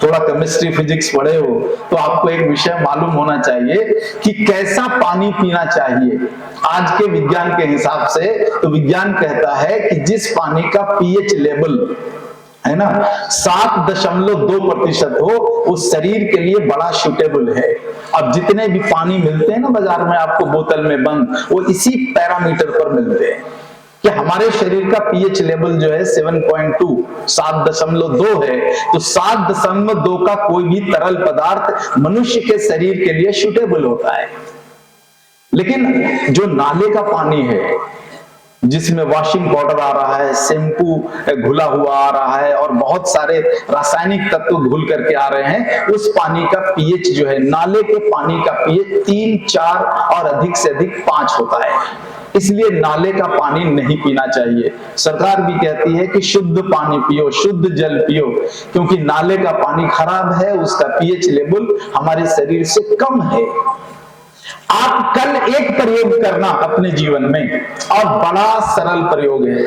थोड़ा केमिस्ट्री फिजिक्स पढ़े हो, तो आपको एक विषय मालूम होना चाहिए कि कैसा पानी पीना चाहिए। आज के विज्ञान के हिसाब से तो विज्ञान कहता है कि जिस पानी का पीएच लेवल है ना 7.2% हो, उस शरीर के लिए बड़ा सूटेबल है। अब जितने भी पानी मिलते हैं ना बाजार में आपको बोतल में बंद, वो इसी पैरामीटर पर मिलते हैं कि हमारे शरीर का पीएच लेवल जो है 7.2 7.2 है, तो 7.2 का कोई भी तरल पदार्थ मनुष्य के शरीर के लिए सूटेबल होता है। लेकिन जो नाले का पानी है, जिसमें वॉशिंग पाउडर आ रहा है, शैम्पू घुला हुआ आ रहा है और बहुत सारे रासायनिक तत्व घुल करके आ रहे हैं, उस पानी का पीएच जो है, नाले के पानी का पीएच 3, 4 और अधिक से अधिक 5 होता है। इसलिए नाले का पानी नहीं पीना चाहिए। सरकार भी कहती है कि शुद्ध पानी पियो, शुद्ध जल पियो, क्योंकि नाले का पानी खराब है, उसका पीएच लेवल हमारे शरीर से कम है। आप कल एक प्रयोग करना अपने जीवन में, और बड़ा सरल प्रयोग है।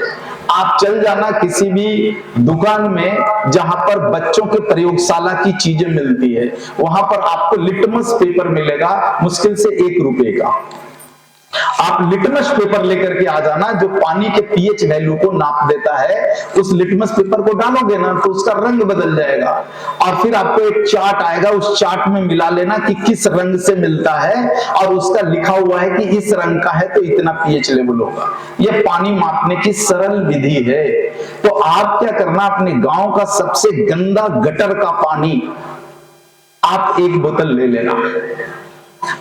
आप चल जाना किसी भी दुकान में जहां पर बच्चों के प्रयोगशाला की चीजें मिलती है, वहां पर आपको लिटमस पेपर मिलेगा, मुश्किल से 1 रुपए का। आप लिटमस पेपर लेकर के आ जाना, जो पानी के पीएच वैल्यू को नाप देता है। उस लिटमस पेपर को डालोगे ना तो उसका रंग बदल जाएगा, और फिर आपको एक चार्ट आएगा, उस चार्ट में मिला लेना कि किस रंग से मिलता है, और उसका लिखा हुआ है कि इस रंग का है तो इतना पीएच लेवल होगा। यह पानी मापने की सरल विधि है। तो आप क्या करना, अपने गांव का सबसे गंदा गटर का पानी आप 1 बोतल ले लेना,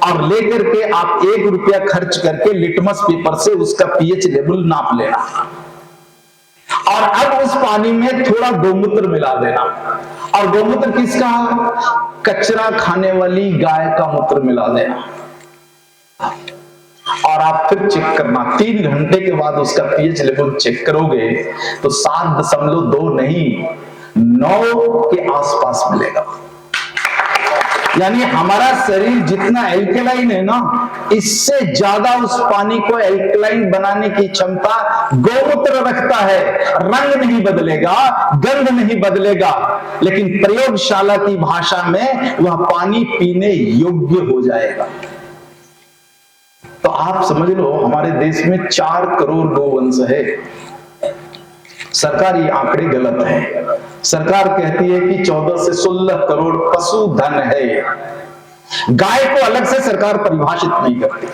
और लेकर के आप 1 रुपया खर्च करके लिटमस पेपर से उसका पीएच लेवल नाप लेना, और अब उस पानी में थोड़ा गौमूत्र मिला देना। और गौमूत्र किसका? कचरा खाने वाली गाय का मूत्र मिला देना, और आप फिर चेक करना। 3 घंटे के बाद उसका पीएच लेवल चेक करोगे तो 7.2 नहीं, 9 के आसपास मिलेगा। यानी हमारा शरीर जितना एल्कलाइन है ना, इससे ज्यादा उस पानी को एल्कलाइन बनाने की क्षमता गौमूत्र रखता है। रंग नहीं बदलेगा, गंध नहीं बदलेगा, लेकिन प्रयोगशाला की भाषा में वह पानी पीने योग्य हो जाएगा। तो आप समझ लो, हमारे देश में 4 करोड़ गौवंश है। सरकारी आंकड़े गलत हैं। सरकार कहती है कि 14 से 16 करोड़ पशुधन है। गाय को अलग से सरकार परिभाषित नहीं करती,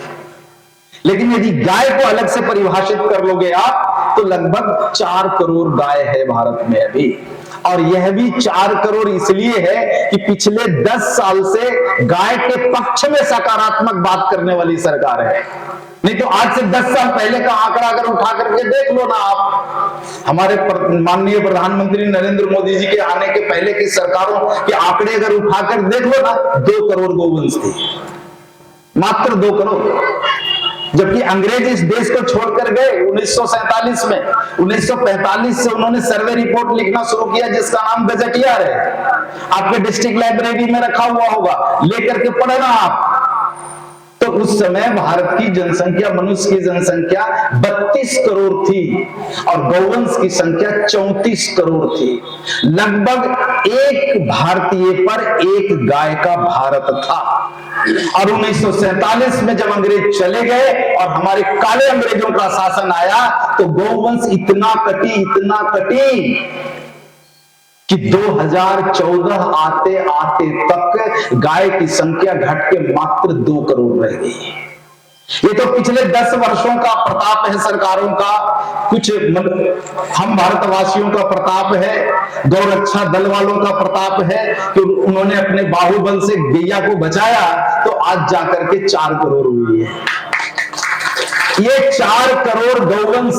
लेकिन यदि गाय को अलग से परिभाषित कर लोगे आप तो लगभग 4 करोड़ गाय है भारत में अभी। और यह भी 4 करोड़ इसलिए है कि पिछले 10 साल से गाय के पक्ष में सकारात्मक बात करने वाली सरकार है। नहीं तो आज से 10 साल पहले का आंकड़ा अगर उठा करके देख लो ना आप, हमारे माननीय प्रधानमंत्री नरेंद्र मोदी जी के आने के पहले की सरकारों के आंकड़े अगर उठाकर देख लो ना, 2 करोड़ गौवंश थे, मात्र 2 करोड़। जबकि अंग्रेज इस देश को छोड़कर गए 1947 में। 1945 से उन्होंने सर्वे रिपोर्ट लिखना शुरू किया, जिसका नाम गजेटियर है। आपके डिस्ट्रिक्ट लाइब्रेरी में रखा हुआ होगा, लेकर के पढ़ना आप। तो उस समय भारत की जनसंख्या, मनुष्य की जनसंख्या 32 करोड़ थी और गौवंश की संख्या 34 करोड़ थी। लगभग एक भारतीय पर एक गाय का भारत था। और 1947 में जब अंग्रेज चले गए और हमारे काले अंग्रेजों का शासन आया तो गौवंश इतना कटी कि 2014 आते आते तक गाय की संख्या घट के मात्र 2 करोड़ रह गई। ये तो पिछले 10 वर्षों का प्रताप है सरकारों का, कुछ हम भारतवासियों का प्रताप है, गौरक्षा दल वालों का प्रताप है कि उन्होंने अपने बाहुबल से गैया को बचाया तो आज जाकर के 4 करोड़ हुई है। ये 4 करोड़ गौवंश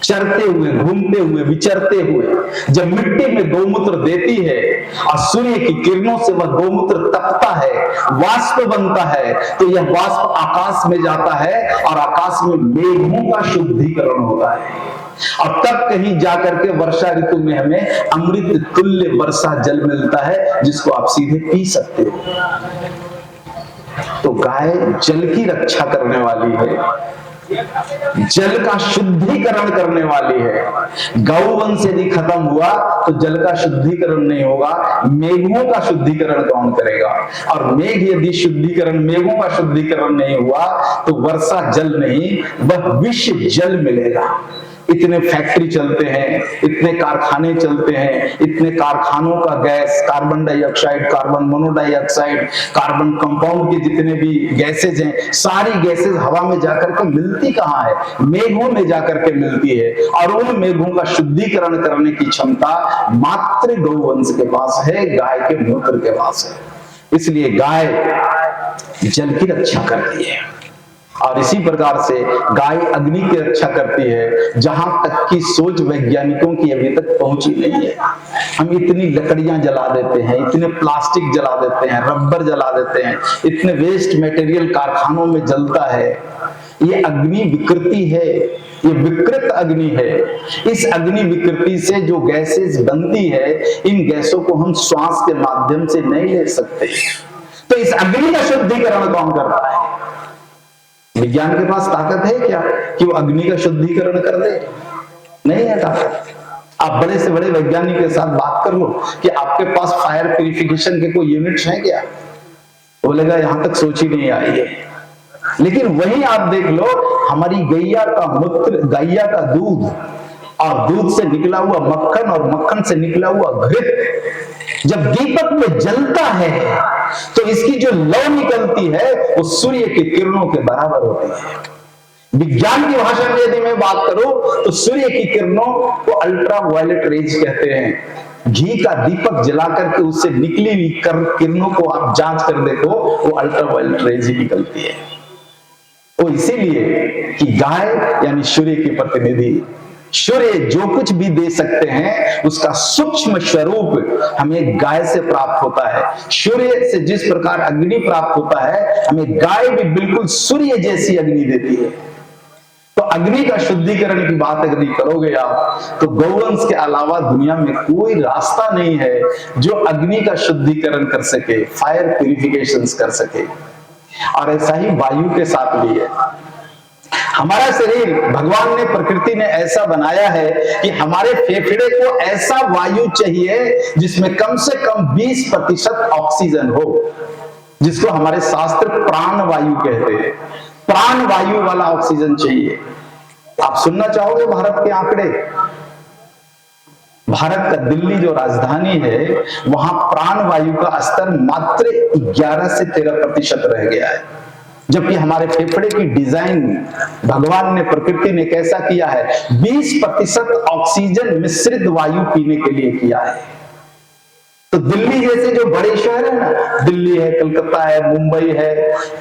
चरते हुए, घूमते हुए, विचरते हुए जब मिट्टी में गौमूत्र देती है और सूर्य की किरणों से वह गौमूत्र तपता है, वाष्प बनता है, तो यह वाष्प आकाश में जाता है और आकाश में मेघों का शुद्धिकरण होता है और तब कहीं जाकर के वर्षा ऋतु में हमें अमृत तुल्य वर्षा जल मिलता है जिसको आप सीधे पी सकते हो। तो गाय जल की रक्षा करने वाली है, जल का शुद्धिकरण करने वाली है। गौवंश यदि खत्म हुआ तो जल का शुद्धिकरण नहीं होगा, मेघों का शुद्धिकरण कौन करेगा? और मेघ यदि शुद्धिकरण, मेघों का शुद्धिकरण नहीं हुआ तो वर्षा जल नहीं, वह विष जल मिलेगा। इतने फैक्ट्री चलते हैं, इतने कारखाने चलते हैं, इतने कारखानों का gas, carbon dioxide, carbon monodioxide, carbon compound के जितने भी गैसेज हैं, सारी गैसेज हवा में जाकर के मिलती कहाँ है? मेघों में जाकर के मिलती है और उन मेघों का शुद्धिकरण करने की क्षमता मात्र गौवंश के पास है, गाय के मूत्र के पास है। इसलिए गाय जल की रक्षा करती है और इसी प्रकार से गाय अग्नि की रक्षा करती है, जहां तक की सोच वैज्ञानिकों की अभी तक पहुंची नहीं है। हम इतनी लकड़ियां जला देते हैं, इतने प्लास्टिक जला देते हैं, रबर जला देते हैं, इतने वेस्ट मटेरियल कारखानों में जलता है। ये अग्नि विकृति है, ये विकृत अग्नि है। इस अग्नि विकृति से जो गैसेस बनती है, इन गैसों को हम श्वास के माध्यम से नहीं ले सकते। तो इस अग्नि का शुद्धिकरण कौन करता है? विज्ञान के पास ताकत है क्या कि वो अग्नि का शुद्धिकरण कर दे? नहीं है ताकत। आप बड़े से बड़े वैज्ञानिक के साथ बात कर लो कि आपके पास फायर प्यूरिफिकेशन के कोई यूनिट्स हैं क्या? बोलेगा यहां तक सोच ही नहीं आई है। लेकिन वही आप देख लो, हमारी गैया का मूत्र, गैया का दूध और दूध से निकला हुआ मक्खन और मक्खन से निकला हुआ घृत जब दीपक में जलता है तो इसकी जो लौ निकलती है वो सूर्य की किरणों के बराबर होती है। विज्ञान की भाषा में यदि मैं बात करूं तो सूर्य की किरणों को अल्ट्रा वायलेट रेज कहते हैं। घी का दीपक जला करके उससे निकली हुई किरणों को आप जांच कर देखो, वो अल्ट्रा वायलेट रेज ही निकलती है। वो इसीलिए कि गाय यानी सूर्य की प्रतिनिधि, सूर्य जो कुछ भी दे सकते हैं उसका सूक्ष्म स्वरूप हमें गाय से प्राप्त होता है। सूर्य से जिस प्रकार अग्नि प्राप्त होता है, हमें गाय भी बिल्कुल सूर्य जैसी अग्नि देती है। तो अग्नि का शुद्धिकरण की बात अगर करोगे आप, तो गौवंश के अलावा दुनिया में कोई रास्ता नहीं है जो अग्नि का शुद्धिकरण कर सके, फायर प्यूरिफिकेशन कर सके। और ऐसा ही वायु के साथ भी है। हमारा शरीर भगवान ने, प्रकृति ने ऐसा बनाया है कि हमारे फेफड़े को ऐसा वायु चाहिए जिसमें कम से कम 20% ऑक्सीजन हो, जिसको हमारे शास्त्र प्राण वायु कहते हैं। प्राण वायु वाला ऑक्सीजन चाहिए। आप सुनना चाहोगे भारत के आंकड़े? भारत का दिल्ली जो राजधानी है, वहां प्राण वायु का स्तर मात्र 11 से 13% रह गया है। जबकि हमारे फेफड़े की डिजाइन भगवान ने, प्रकृति ने कैसा किया है? 20% ऑक्सीजन मिश्रित वायु पीने के लिए किया है। तो दिल्ली जैसे जो बड़े शहर है ना, दिल्ली है, कलकत्ता है, मुंबई है,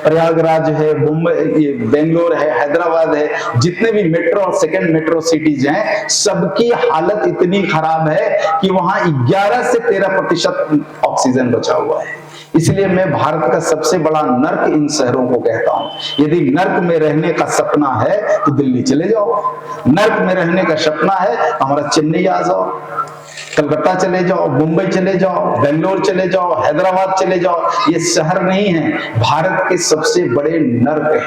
प्रयागराज है, मुंबई, ये बेंगलोर है, हैदराबाद है, जितने भी मेट्रो और सेकंड मेट्रो सिटीज हैं, सबकी हालत इतनी खराब है कि वहां 11 से 13% ऑक्सीजन बचा हुआ है। इसलिए मैं भारत का सबसे बड़ा नर्क इन शहरों को कहता हूं। यदि नर्क में रहने का सपना है तो दिल्ली चले जाओ, नर्क में रहने का सपना है तो हमारा चेन्नई आ जाओ। कलकत्ता चले जाओ, मुंबई चले जाओ, बेंगलोर चले जाओ, हैदराबाद चले जाओ, ये शहर नहीं है, भारत के सबसे बड़े नर्क हैं।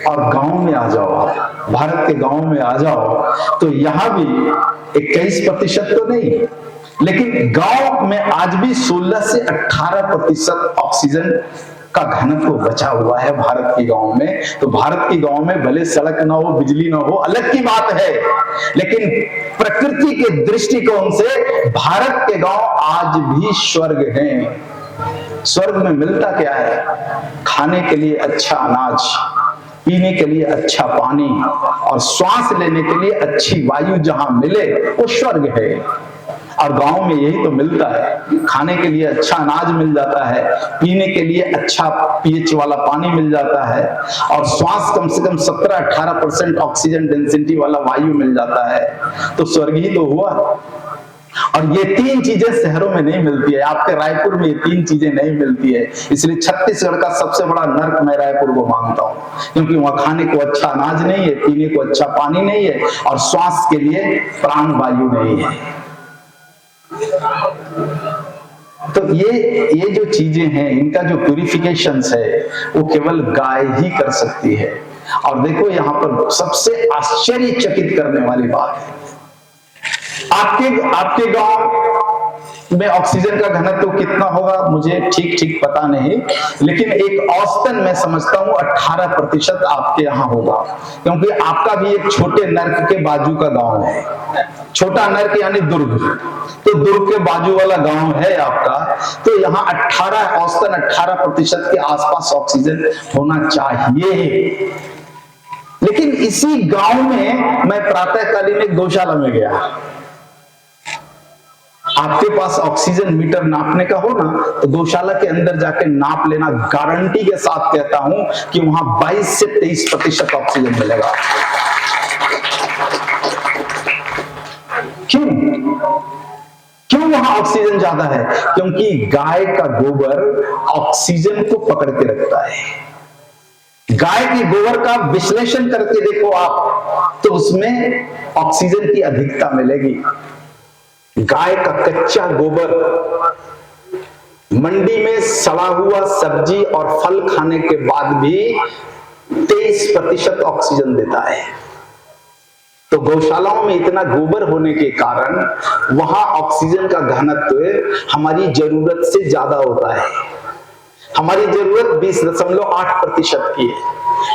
और गांव में आ जाओ, आप भारत के गांव में आ जाओ तो यहां भी 21% तो नहीं, लेकिन गांव में आज भी 16 से 18% ऑक्सीजन का घनत्व बचा हुआ है भारत के गांव में। तो भारत के गांव में भले सड़क ना हो, बिजली ना हो, अलग की बात है, लेकिन प्रकृति के दृष्टिकोण से भारत के गांव आज भी स्वर्ग हैं। स्वर्ग में मिलता क्या है? खाने के लिए अच्छा अनाज, पीने के लिए अच्छा पानी और श्वास लेने के लिए अच्छी वायु जहां मिले वो स्वर्ग है। और गांव में यही तो मिलता है, खाने के लिए अच्छा अनाज मिल जाता है, पीने के लिए अच्छा पीएच वाला पानी मिल जाता है और श्वास कम से कम 17-18% ऑक्सीजन डेंसिटी वाला वायु मिल जाता है, तो स्वर्ग ही तो हुआ। और ये तीन चीजें शहरों में नहीं मिलती है, आपके रायपुर में ये तीन चीजें नहीं मिलती है। इसलिए छत्तीसगढ़ का सबसे बड़ा नर्क मैं रायपुर को मानता हूं, क्योंकि वहां खाने को अच्छा अनाज नहीं है, पीने को अच्छा पानी नहीं है और श्वास के लिए प्राण वायु नहीं है। तो ये जो चीजें हैं, इनका जो प्यूरिफिकेशन है वो केवल गाय ही कर सकती है। और देखो यहां पर सबसे आश्चर्यचकित करने वाली बात है, आपके गांव में ऑक्सीजन का घनत्व कितना होगा मुझे ठीक पता नहीं, लेकिन एक औसतन मैं समझता हूं 18% आपके यहां होगा, क्योंकि आपका भी एक छोटे नर्क के बाजू का गांव है। छोटा नर्क यानी दुर्ग, तो दुर्ग के बाजू वाला गांव है आपका, तो यहाँ 18% के आसपास ऑक्सीजन होना चाहिए। लेकिन इसी गांव में मैं प्रातःकालीन एक गौशाला में गया। आपके पास ऑक्सीजन मीटर नापने का हो ना, तो गौशाला के अंदर जाके नाप लेना, गारंटी के साथ कहता हूं कि वहां 22 से 23% ऑक्सीजन मिलेगा। क्यों वहां ऑक्सीजन ज्यादा है? क्योंकि गाय का गोबर ऑक्सीजन को पकड़ के रखता है। गाय के गोबर का विश्लेषण करके देखो आप, तो उसमें ऑक्सीजन की अधिकता मिलेगी। गाय का कच्चा गोबर मंडी में सड़ा हुआ सब्जी और फल खाने के बाद भी 23% ऑक्सीजन देता है। तो गौशालाओं में इतना गोबर होने के कारण वहां ऑक्सीजन का घनत्व हमारी जरूरत से ज्यादा होता है। हमारी जरूरत 20.8% की है,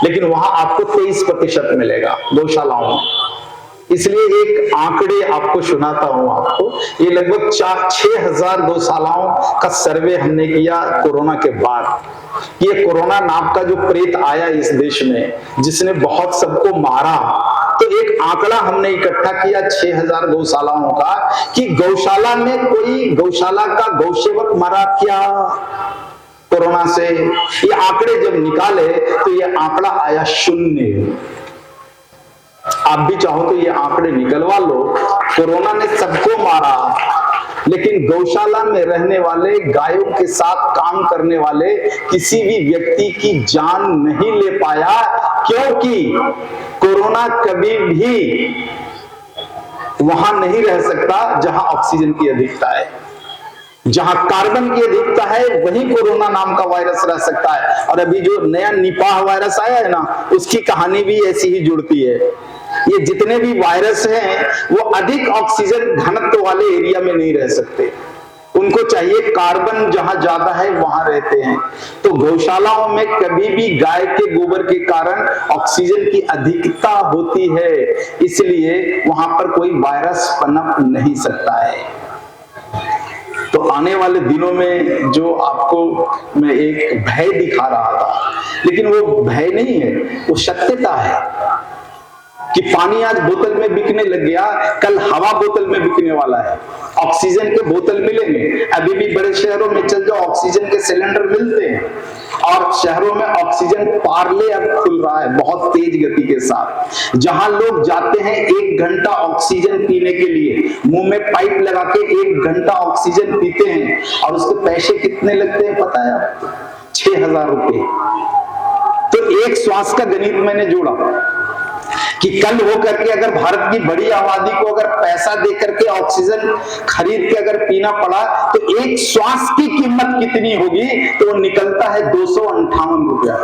लेकिन वहां आपको 23% मिलेगा गौशालाओं में। इसलिए एक आंकड़े आपको सुनाता हूं आपको, ये लगभग 6,000 गौशालाओं का सर्वे हमने किया कोरोना के बाद। ये कोरोना नाम का जो प्रेत आया इस देश में, जिसने बहुत सबको मारा, तो एक आंकड़ा हमने इकट्ठा किया 6,000 गौशालाओं का, कि गौशाला में कोई गौशाला का गौसेवक मरा क्या कोरोना से। ये आंकड़े जब निकाले तो ये आंकड़ा आया 0। आप भी चाहो तो ये आंकड़े निकलवा लो, कोरोना ने सबको मारा, लेकिन गौशाला में रहने वाले, गायों के साथ काम करने वाले किसी भी व्यक्ति की जान नहीं ले पाया, क्योंकि कोरोना कभी भी वहां नहीं रह सकता जहां ऑक्सीजन की अधिकता है। जहां कार्बन की अधिकता है वहीं कोरोना नाम का वायरस रह सकता है। और अभी जो नया निपाह वायरस आया है ना, उसकी कहानी भी ऐसी ही जुड़ती है। ये जितने भी वायरस हैं वो अधिक ऑक्सीजन घनत्व वाले एरिया में नहीं रह सकते, उनको चाहिए कार्बन जहां ज्यादा है वहां रहते हैं। तो गौशालाओं में कभी भी गाय के गोबर के कारण ऑक्सीजन की अधिकता होती है, इसलिए वहां पर कोई वायरस पनप नहीं सकता है। तो आने वाले दिनों में जो आपको मैं एक भय दिखा रहा था, लेकिन वो भय नहीं है, वो सत्यता है कि पानी आज बोतल में बिकने लग गया, कल हवा बोतल में बिकने वाला है। ऑक्सीजन के बोतल मिलेंगे, अभी भी बड़े शहरों में चल जाओ ऑक्सीजन के सिलेंडर मिलते हैं, और शहरों में ऑक्सीजन पार्ले अब खुल रहा है बहुत तेज गति के साथ। जहां लोग जाते हैं 1 घंटा ऑक्सीजन पीने के लिए, मुंह में पाइप लगा के 1 घंटा ऑक्सीजन पीते हैं, और उसके पैसे कितने लगते हैं पता है आपको? 6,000 रुपए। तो एक श्वास का गणित मैंने जोड़ा, कि कल वो करके अगर भारत की बड़ी आबादी को अगर पैसा दे करके ऑक्सीजन खरीद के अगर पीना पड़ा तो एक श्वास की कीमत कितनी होगी, तो वो निकलता है 258 रुपया।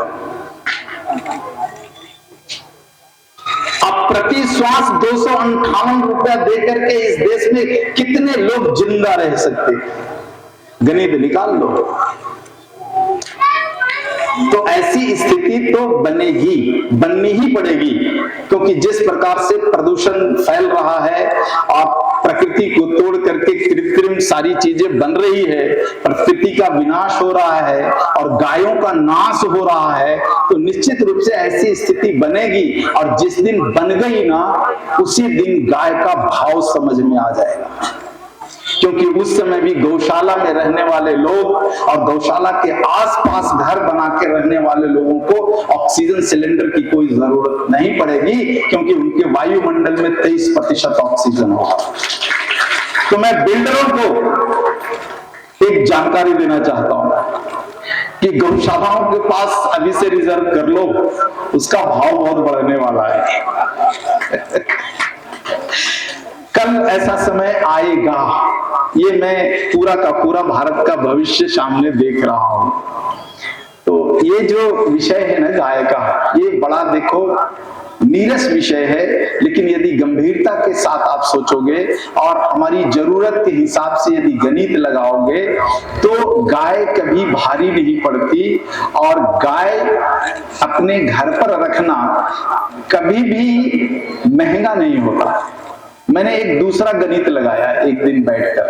अब प्रति श्वास 258 रुपया देकर के इस देश में कितने लोग जिंदा रह सकते, गणित निकाल लो। तो ऐसी स्थिति तो बननी ही पड़ेगी, क्योंकि जिस प्रकार से प्रदूषण फैल रहा है और प्रकृति को तोड़ करके कृत्रिम सारी चीजें बन रही है, प्रकृति का विनाश हो रहा है और गायों का नाश हो रहा है, तो निश्चित रूप से ऐसी स्थिति बनेगी। और जिस दिन बन गई ना, उसी दिन गाय का भाव समझ में आ जाएगा, क्योंकि उस समय भी गौशाला में रहने वाले लोग और गौशाला के आसपास घर बना के रहने वाले लोगों को ऑक्सीजन सिलेंडर की कोई जरूरत नहीं पड़ेगी, क्योंकि उनके वायुमंडल में 23% ऑक्सीजन होगा। तो मैं बिल्डरों को एक जानकारी देना चाहता हूं कि गौशालाओं के पास अभी से रिजर्व कर लो, उसका भाव बहुत बढ़ने वाला है। कल ऐसा समय आएगा, ये मैं पूरा का पूरा भारत का भविष्य सामने देख रहा हूं। तो ये जो विषय है ना गाय का, ये बड़ा देखो नीरस विषय है, लेकिन यदि गंभीरता के साथ आप सोचोगे और हमारी जरूरत के हिसाब से यदि गणित लगाओगे, तो गाय कभी भारी नहीं पड़ती और गाय अपने घर पर रखना कभी भी महंगा नहीं होता। मैंने एक दूसरा गणित लगाया एक दिन बैठकर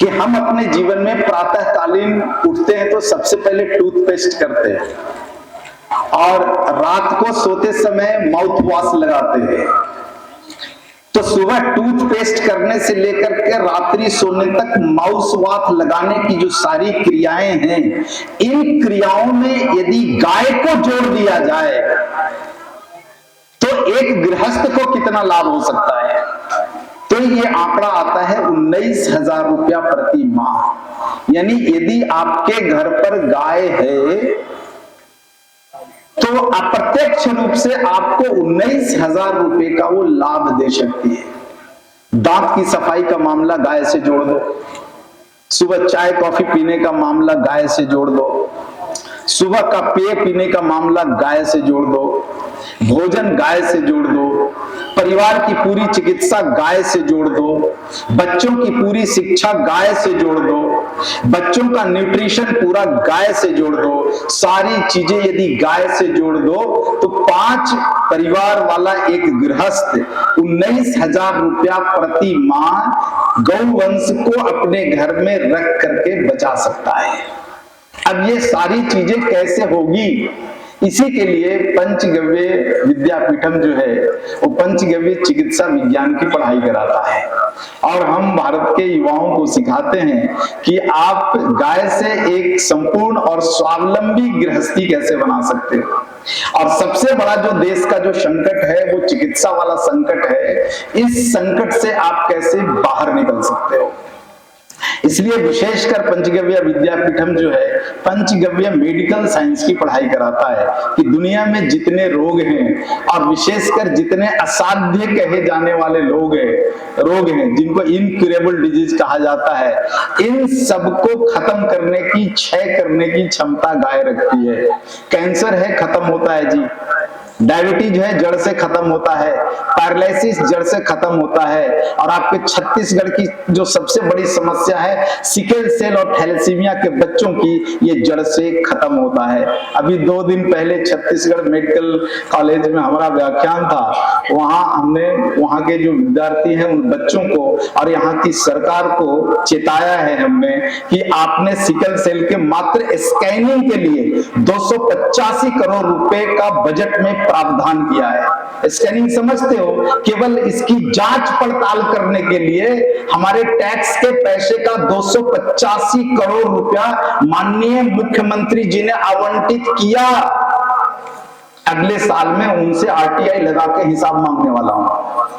कि हम अपने जीवन में प्रातःकालीन उठते हैं तो सबसे पहले टूथपेस्ट करते हैं और रात को सोते समय माउथ वॉश लगाते हैं। तो सुबह टूथपेस्ट करने से लेकर के रात्रि सोने तक माउथ वॉश लगाने की जो सारी क्रियाएं हैं, इन क्रियाओं में यदि गाय को जोड़ दिया जाए तो एक गृहस्थ को कितना लाभ हो सकता है। तो ये आंकड़ा आता है 19,000 रुपया प्रति माह। यानी यदि आपके घर पर गाय है तो अप्रत्यक्ष रूप से आपको 19,000 रुपए का वो लाभ दे सकती है। दांत की सफाई का मामला गाय से जोड़ दो, सुबह चाय कॉफी पीने का मामला गाय से जोड़ दो, सुबह का पेय पीने का मामला गाय से जोड़ दो, भोजन गाय से जोड़ दो, परिवार की पूरी चिकित्सा गाय से जोड़ दो, बच्चों की पूरी शिक्षा गाय से जोड़ दो, बच्चों का न्यूट्रिशन पूरा गाय से जोड़ दो, सारी चीजें यदि गाय से जोड़ दो तो 5 परिवार वाला एक गृहस्थ 19,000 रुपया प्रति माह गौवंश को अपने घर में रख करके बचा सकता है। अब ये सारी चीजें कैसे होगी, इसी के लिए पंचगव्य विद्यापीठम जो है वो पंचगव्य चिकित्सा विज्ञान की पढ़ाई कराता है और हम भारत के युवाओं को सिखाते हैं कि आप गाय से एक संपूर्ण और स्वावलंबी गृहस्थी कैसे बना सकते हो। और सबसे बड़ा जो देश का जो संकट है वो चिकित्सा वाला संकट है, इस संकट से आप कैसे बाहर निकल सकते हो। इसलिए विशेषकर पंचगव्य विद्यापीठम जो है पंचगव्य मेडिकल साइंस की पढ़ाई कराता है कि दुनिया में जितने रोग हैं और विशेषकर जितने असाध्य कहे जाने वाले रोग हैं जिनको इनक्यूरेबल डिजीज कहा जाता है, इन सबको खत्म करने की, क्षय करने की क्षमता गाय रखती है। कैंसर है खत्म होता है जी, डायबिटीज है जड़ से खत्म होता है, पैरालिसिस जड़ से खत्म होता है, और आपके छत्तीसगढ़ की जो सबसे बड़ी समस्या है सिकल सेल और थैलेसीमिया के बच्चों की, ये जड़ से खत्म होता है। अभी 2 दिन पहले छत्तीसगढ़ मेडिकल कॉलेज में हमारा व्याख्यान था, वहां हमने वहां के जो विद्यार्थी हैं उन बच्चों को और यहाँ की सरकार को चेताया है हमने कि आपने सिकल सेल के मात्र स्कैनिंग के लिए 285 करोड़ रुपए का बजट में प्रावधान किया है। स्कैनिंग समझते हो, केवल इसकी जांच पड़ताल करने के लिए हमारे टैक्स के पैसे का 285 करोड़ रुपया माननीय मुख्यमंत्री जी ने आवंटित किया। अगले साल में उनसे आरटीआई लगा के हिसाब मांगने वाला हूं,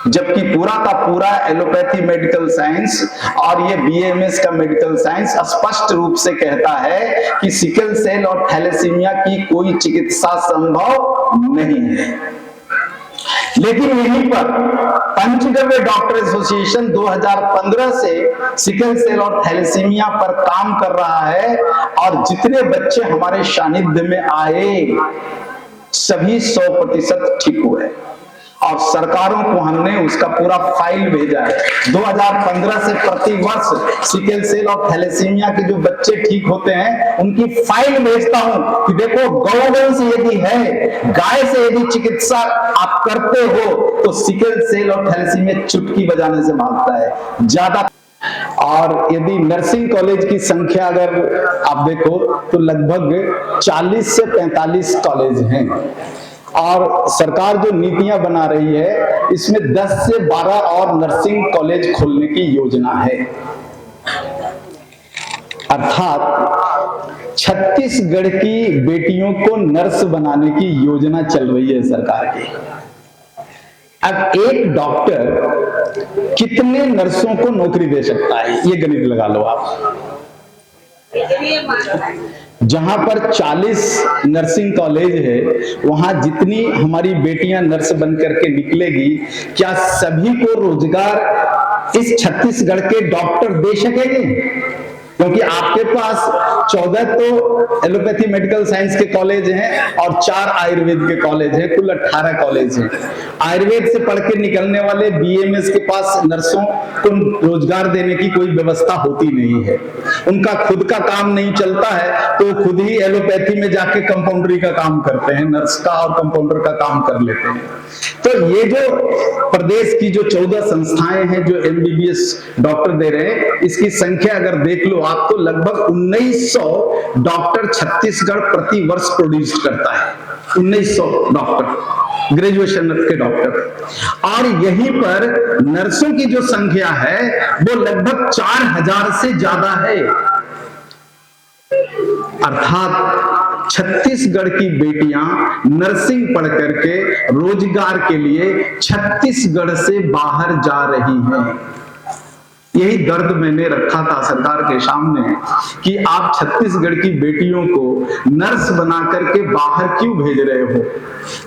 जबकि पूरा का पूरा एलोपैथी मेडिकल साइंस और ये बीएमएस का मेडिकल साइंस स्पष्ट रूप से कहता है कि सिकल सेल और थैलेसीमिया की कोई चिकित्सा संभव नहीं है। लेकिन यहीं पर पंचगव्य डॉक्टर एसोसिएशन 2015 से सिकल सेल और थैलेसीमिया पर काम कर रहा है, और जितने बच्चे हमारे सानिध्य में आए सभी 100% ठीक हुए, और सरकारों को हमने उसका पूरा फाइल भेजा है। 2015 से प्रति वर्ष सिकल सेल और थैलेसीमिया के जो बच्चे ठीक होते हैं उनकी फाइल भेजता हूं कि देखो, गौवंश यदि है, गाय से यदि चिकित्सा आप करते हो तो सिकल सेल और थैलेसीमिया चुटकी बजाने से भागता है ज्यादा। और यदि नर्सिंग कॉलेज की संख्या अगर आप देखो तो लगभग 40 से 45 कॉलेज हैं, और सरकार जो नीतियां बना रही है इसमें 10 से 12 और नर्सिंग कॉलेज खोलने की योजना है। अर्थात छत्तीसगढ़ की बेटियों को नर्स बनाने की योजना चल रही है सरकार की। अब एक डॉक्टर कितने नर्सों को नौकरी दे सकता है, ये गणित लगा लो आप। जहां पर 40 नर्सिंग कॉलेज है, वहां जितनी हमारी बेटियां नर्स बनकर के निकलेगी, क्या सभी को रोजगार इस छत्तीसगढ़ के डॉक्टर दे सकेंगे? क्योंकि आपके पास 14 तो एलोपैथी मेडिकल साइंस के कॉलेज हैं और 4 आयुर्वेद के कॉलेज हैं, कुल 18 कॉलेज हैं। आयुर्वेद से पढ़ के निकलने वाले बीएमएस के पास नर्सों को रोजगार देने की कोई व्यवस्था होती नहीं है। उनका खुद का काम नहीं चलता है तो खुद ही एलोपैथी में जाके कंपाउंडरी का काम करते हैं, नर्स का और कंपाउंडर का काम कर लेते हैं। तो ये जो प्रदेश की जो 14 संस्थाएं हैं जो एमबीबीएस डॉक्टर दे रहे हैं, इसकी संख्या अगर देख लो आप तो लगभग 1900 डॉक्टर छत्तीसगढ़ प्रति वर्ष प्रोड्यूस करता है। 1900 डॉक्टर, ग्रेजुएशन के डॉक्टर। और यहीं पर नर्सों की जो संख्या है वो लगभग 4000 से ज्यादा है। अर्थात छत्तीसगढ़ की बेटियां नर्सिंग पढ़ करके रोजगार के लिए छत्तीसगढ़ से बाहर जा रही हैं। यही दर्द मैंने रखा था सरकार के सामने कि आप छत्तीसगढ़ की बेटियों को नर्स बना करके बाहर क्यों भेज रहे हो?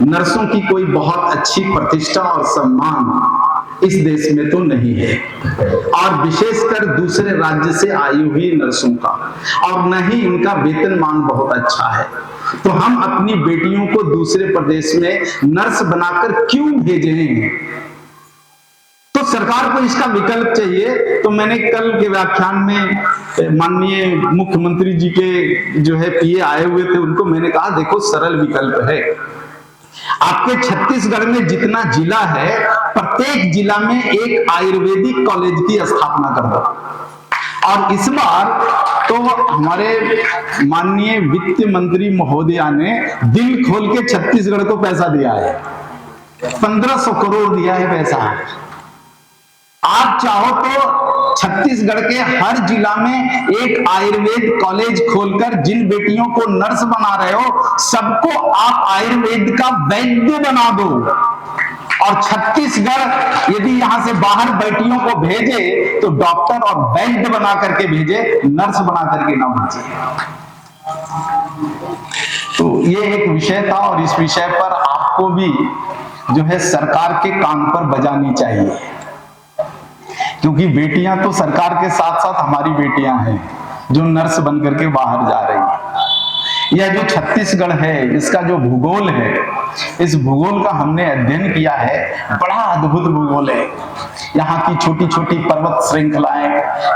नर्सों की कोई बहुत अच्छी प्रतिष्ठा और सम्मान इस देश में तो नहीं है, और विशेषकर दूसरे राज्य से आई हुई नर्सों का, और न ही इनका वेतनमान बहुत अच्छा है। तो हम अपनी बेटियों को दूसरे प्रदेश में नर्स बनाकर क्यों भेजें? तो सरकार को इसका विकल्प चाहिए। तो मैंने कल के व्याख्यान में माननीय मुख्यमंत्री जी के जो है पीए आए हुए थे, उनको मैंने कहा देखो सरल विकल्प है, आपके छत्तीसगढ़ में जितना जिला है प्रत्येक जिला में एक आयुर्वेदिक कॉलेज की स्थापना कर दो। और इस बार तो हमारे माननीय वित्त मंत्री महोदया ने दिल खोल के छत्तीसगढ़ को पैसा दिया है, 1500 करोड़ दिया है पैसा। आप चाहो तो छत्तीसगढ़ के हर जिला में एक आयुर्वेद कॉलेज खोलकर जिन बेटियों को नर्स बना रहे हो सबको आप आयुर्वेद का वैद्य बना दो। और छत्तीसगढ़ यदि यहां से बाहर बेटियों को भेजे तो डॉक्टर और वैद्य बना करके भेजे, नर्स बना करके ना भेजे। तो ये एक विषय था, और इस विषय पर आपको भी जो है सरकार के कान पर बजानी चाहिए, क्योंकि बेटियां तो सरकार के साथ साथ हमारी बेटियां हैं जो नर्स बनकर के बाहर जा रही हैं। यह जो छत्तीसगढ़ है इसका जो भूगोल है, इस भूगोल का हमने अध्ययन किया है, बड़ा अद्भुत भूगोल है। यहाँ की छोटी छोटी पर्वत श्रृंखलाएं,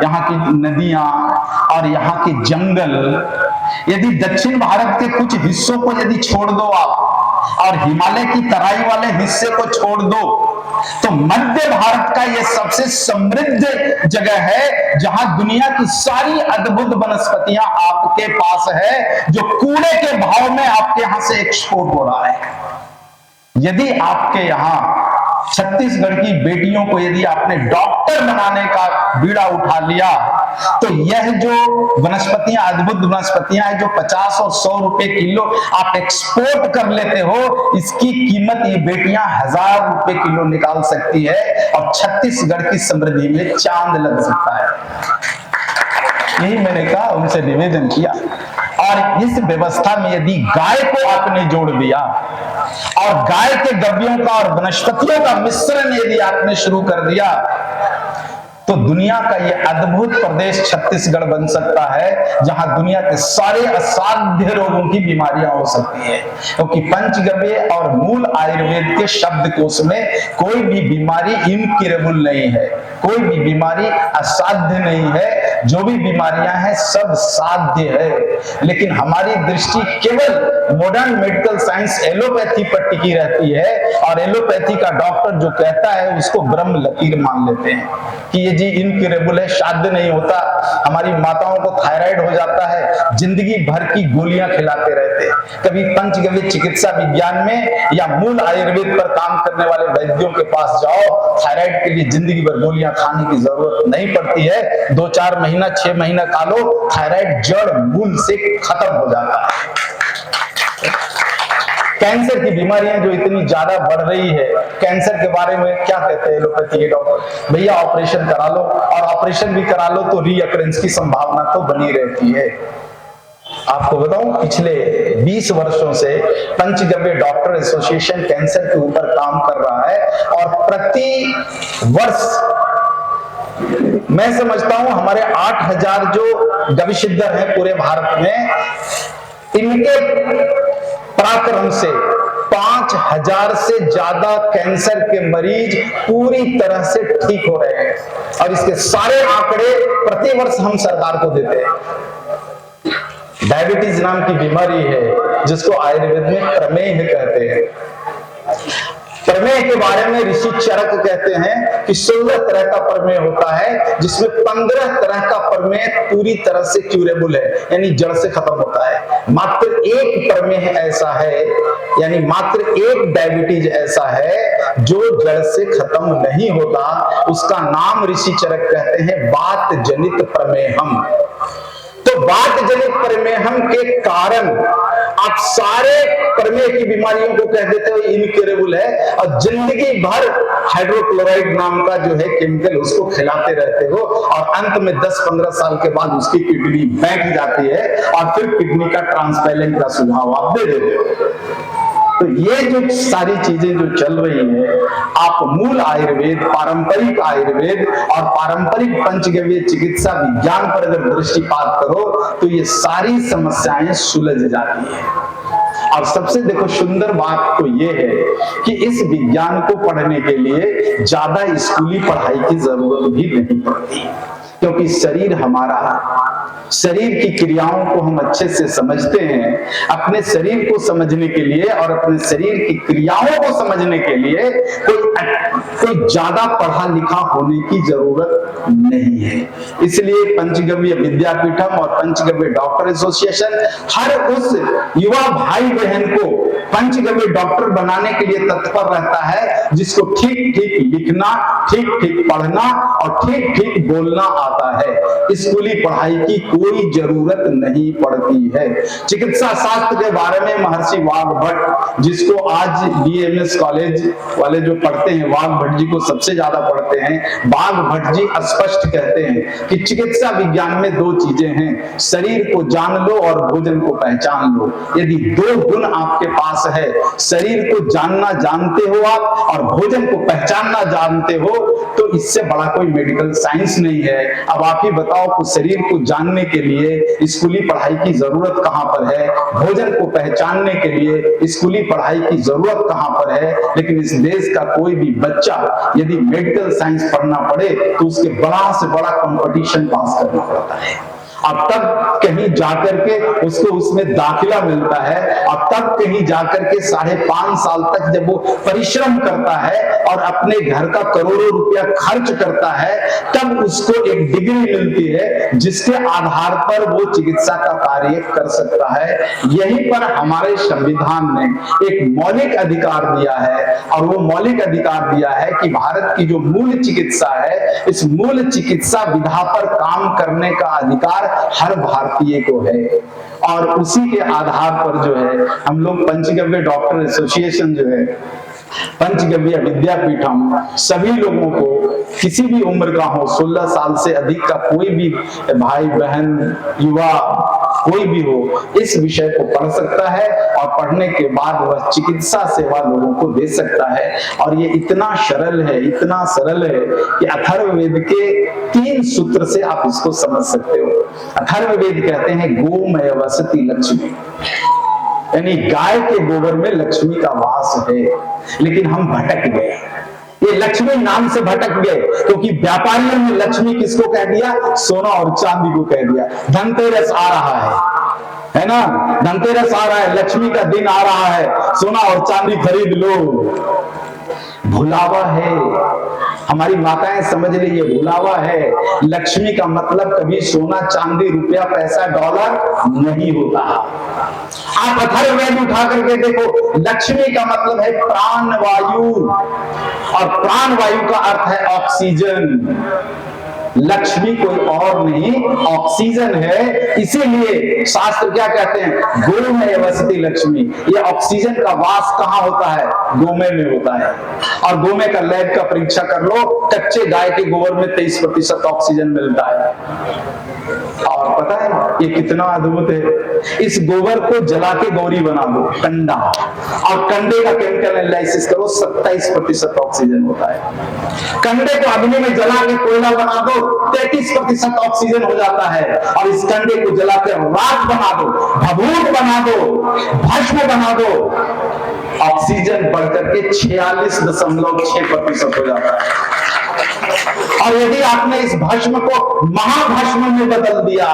यहाँ की नदियां और यहाँ के जंगल, यदि दक्षिण भारत के कुछ हिस्सों को यदि छोड़ दो आप और हिमालय की तराई वाले हिस्से को छोड़ दो तो मध्य भारत का यह सबसे समृद्ध जगह है, जहां दुनिया की सारी अद्भुत वनस्पतियां आपके पास है, जो कूड़े के भाव में आपके यहां से एक्सपोर्ट हो रहा है। यदि आपके यहां छत्तीसगढ़ की बेटियों को यदि आपने डॉक्टर बनाने का बीड़ा उठा लिया तो यह जो वनस्पतियां, अद्भुत वनस्पतियां हैं जो 50 और 100 रुपए किलो आप एक्सपोर्ट कर लेते हो, इसकी कीमत ये बेटियां 1000 रुपए किलो निकाल सकती है, और छत्तीसगढ़ की समृद्धि में चांद लग सकता है। यही मैंने कहा, उनसे निवेदन किया। और इस व्यवस्था में यदि गाय को आपने जोड़ दिया और गाय के गव्यों का और वनस्पतियों का मिश्रण यदि आपने शुरू कर दिया, तो दुनिया का ये अद्भुत प्रदेश छत्तीसगढ़ बन सकता है, जहां दुनिया के सारे असाध्य रोगों की बीमारियां हो सकती है। क्योंकि पंचगव्य और मूल आयुर्वेद के शब्दकोश में कोई भी बीमारी इनक्यूरेबल नहीं है, कोई भी बीमारी असाध्य नहीं है। जो भी बीमारियां हैं सब साध्य है, लेकिन हमारी दृष्टि केवल मॉडर्न मेडिकल साइंस एलोपैथी पर टिकी रहती है, और एलोपैथी का डॉक्टर जो कहता है उसको ब्रह्म लकीर मान लेते हैं कि ये जी इनक्यूरेबल है, साध्य नहीं होता। हमारी माताओं को थायराइड हो जाता है, जिंदगी भर की गोलियां खिलाते रहते हैं। कभी पंचगव्य चिकित्सा विज्ञान में या मूल आयुर्वेद पर काम करने वाले वैद्यों के पास जाओ, थायराइड के लिए जिंदगी भर गोलियां खाने की जरूरत नहीं पड़ती है। 2-4 महीना 6 महीना खा लो, थायराइड जड़ मूल से खत्म हो जाता है। कैंसर की बीमारियां जो इतनी ज्यादा बढ़ रही है, कैंसर के बारे में क्या कहते हैं एलोपैथी के डॉक्टर? भैया ऑपरेशन करा लो, और ऑपरेशन भी करा लो तो रीअकरेंस की संभावना तो बनी रहती है। आपको बताऊं, पिछले 20 वर्षों से पंचगव्य डॉक्टर एसोसिएशन कैंसर के ऊपर काम कर रहा है, और प्रति वर्ष मैं समझता हूं हमारे 8000 जो गविसिद्धर हैं पूरे भारत में, इनके पराक्रम से 5000 से ज्यादा कैंसर के मरीज पूरी तरह से ठीक हो रहे हैं, और इसके सारे आंकड़े प्रतिवर्ष हम सरकार को देते हैं। डायबिटीज नाम की बीमारी है जिसको आयुर्वेद में प्रमेह कहते हैं। प्रमेह के बारे में ऋषि चरक कहते हैं कि 16 तरह का प्रमेह होता है, जिसमें 15 तरह का प्रमेह पूरी तरह से क्यूरेबल है, यानी जड़ से खत्म होता है। मात्र एक प्रमेह ऐसा है, यानी मात्र एक डायबिटीज ऐसा है जो जड़ से खत्म नहीं होता, उसका नाम ऋषि चरक कहते हैं वात जनित प्रमेहम। तो वात जनित प्रमेहम के कारण आप सारे प्रमेह की बीमारियों को कह देते हो इनक्यूरेबल है, और जिंदगी भर हाइड्रोक्लोराइड नाम का जो है केमिकल उसको खिलाते रहते हो, और अंत में 10-15 साल के बाद उसकी किडनी बैठ जाती है, और फिर किडनी का ट्रांसप्लांट का सुझाव आप दे देते हो। तो ये जो सारी चीजें जो चल रही है, आप मूल आयुर्वेद, पारंपरिक आयुर्वेद और पारंपरिक पंचगव्य चिकित्सा विज्ञान पर अगर दृष्टिपात करो तो ये सारी समस्याएं सुलझ जाती है। और सबसे देखो सुंदर बात तो ये है कि इस विज्ञान को पढ़ने के लिए ज्यादा स्कूली पढ़ाई की जरूरत भी नहीं पड़ती, क्योंकि शरीर हमारा, शरीर की क्रियाओं को हम अच्छे से समझते हैं। अपने शरीर को समझने के लिए और अपने शरीर की क्रियाओं को समझने के लिए कोई ज्यादा पढ़ा लिखा होने की जरूरत नहीं है। इसलिए पंचगव्य विद्यापीठम और पंचगव्य डॉक्टर एसोसिएशन हर उस युवा भाई बहन को पंचगव्य डॉक्टर बनाने के लिए तत्पर रहता है जिसको ठीक ठीक लिखना, ठीक ठीक पढ़ना और ठीक ठीक बोलना आता है। स्कूली पढ़ाई की कोई जरूरत नहीं पड़ती है। चिकित्सा शास्त्र के बारे में महर्षि वाघभट्ट, जिसको आज बीएमएस कॉलेज वाले जो पढ़ते हैं, वाघभट्ट जी को सबसे ज्यादा पढ़ते हैं। वाघभट्ट जी स्पष्ट कहते हैं कि चिकित्सा विज्ञान में 2 चीजें हैं, शरीर को जान लो और भोजन को पहचान लो। यदि 2 गुण आपके पास है, शरीर को जानना जानते हो आप और भोजन को पहचानना जानते हो, तो इससे बड़ा कोई मेडिकल साइंस नहीं है। अब आप ही बताओ कि शरीर को जानने के लिए स्कूली पढ़ाई की जरूरत कहां पर है, भोजन को पहचानने के लिए स्कूली पढ़ाई की जरूरत कहां पर है। लेकिन इस देश का कोई भी बच्चा यदि मेडिकल साइंस पढ़ना पड़े तो उसके बड़ा से बड़ा कंपटीशन पास करना पड़ता है, अब तब कहीं जाकर के उसको उसमें दाखिला मिलता है, और तब कहीं जाकर के 5.5 साल तक जब वो परिश्रम करता है और अपने घर का करोड़ों रुपया खर्च करता है, तब उसको एक डिग्री मिलती है जिसके आधार पर वो चिकित्सा का कार्य कर सकता है। यहीं पर हमारे संविधान ने एक मौलिक अधिकार दिया है, और वो मौलिक अधिकार दिया है कि भारत की जो मूल चिकित्सा है, इस मूल चिकित्सा विधा पर काम करने का अधिकार हर भारतीय को है। और उसी के आधार पर जो है हम लोग पंचगव्य डॉक्टर एसोसिएशन जो है, पंचगव्य विद्यापीठम सभी लोगों को, किसी भी उम्र का हो, 16 साल से अधिक का कोई भी भाई बहन युवा कोई भी हो इस विषय को पढ़ सकता है और पढ़ने के बाद वह चिकित्सा सेवा लोगों को दे सकता है। और ये इतना सरल है, इतना सरल है कि अथर्ववेद के 3 सूत्र से आप इसको समझ सकते हो। अथर्ववेद कहते हैं गोमय वसति लक्ष्मी, यानी गाय के गोबर में लक्ष्मी का वास है। लेकिन हम भटक गए, ये लक्ष्मी नाम से भटक गए, क्योंकि व्यापारियों ने लक्ष्मी किसको कह दिया? सोना और चांदी को कह दिया। धनतेरस आ रहा है ना, धनतेरस आ रहा है, लक्ष्मी का दिन आ रहा है, सोना और चांदी खरीद लो। भुलावा है, हमारी माताएं समझ ली ये भुलावा है। लक्ष्मी का मतलब कभी सोना चांदी रुपया पैसा डॉलर नहीं होता। आप अथर्ववेद उठा करके देखो, लक्ष्मी का मतलब है प्राण वायु, और प्राण वायु का अर्थ है ऑक्सीजन। लक्ष्मी कोई और नहीं, ऑक्सीजन है। इसीलिए शास्त्र क्या कहते हैं? गोमय वसति लक्ष्मी। ये ऑक्सीजन का वास कहाँ होता है? गोमय में होता है। और गोमय का लैब का परीक्षा कर लो, कच्चे गाय के गोबर में 23% ऑक्सीजन मिलता है। और पता है ये कितना अद्भुत है? इस गोबर को जला के गौरी बना दो, कंडा, और कंडे का केमिकल एनालिसिस करो, 27% ऑक्सीजन होता है। कंडे को अग्नि में जला के कोयला बना दो, 33% ऑक्सीजन हो जाता है। और इस कंडे को जलाकर राख बना दो, भभूत बना दो, भस्म बना दो, ऑक्सीजन बढ़कर के 46.6% हो जाता है। और यदि आपने इस भस्म को महाभस्म में बदल दिया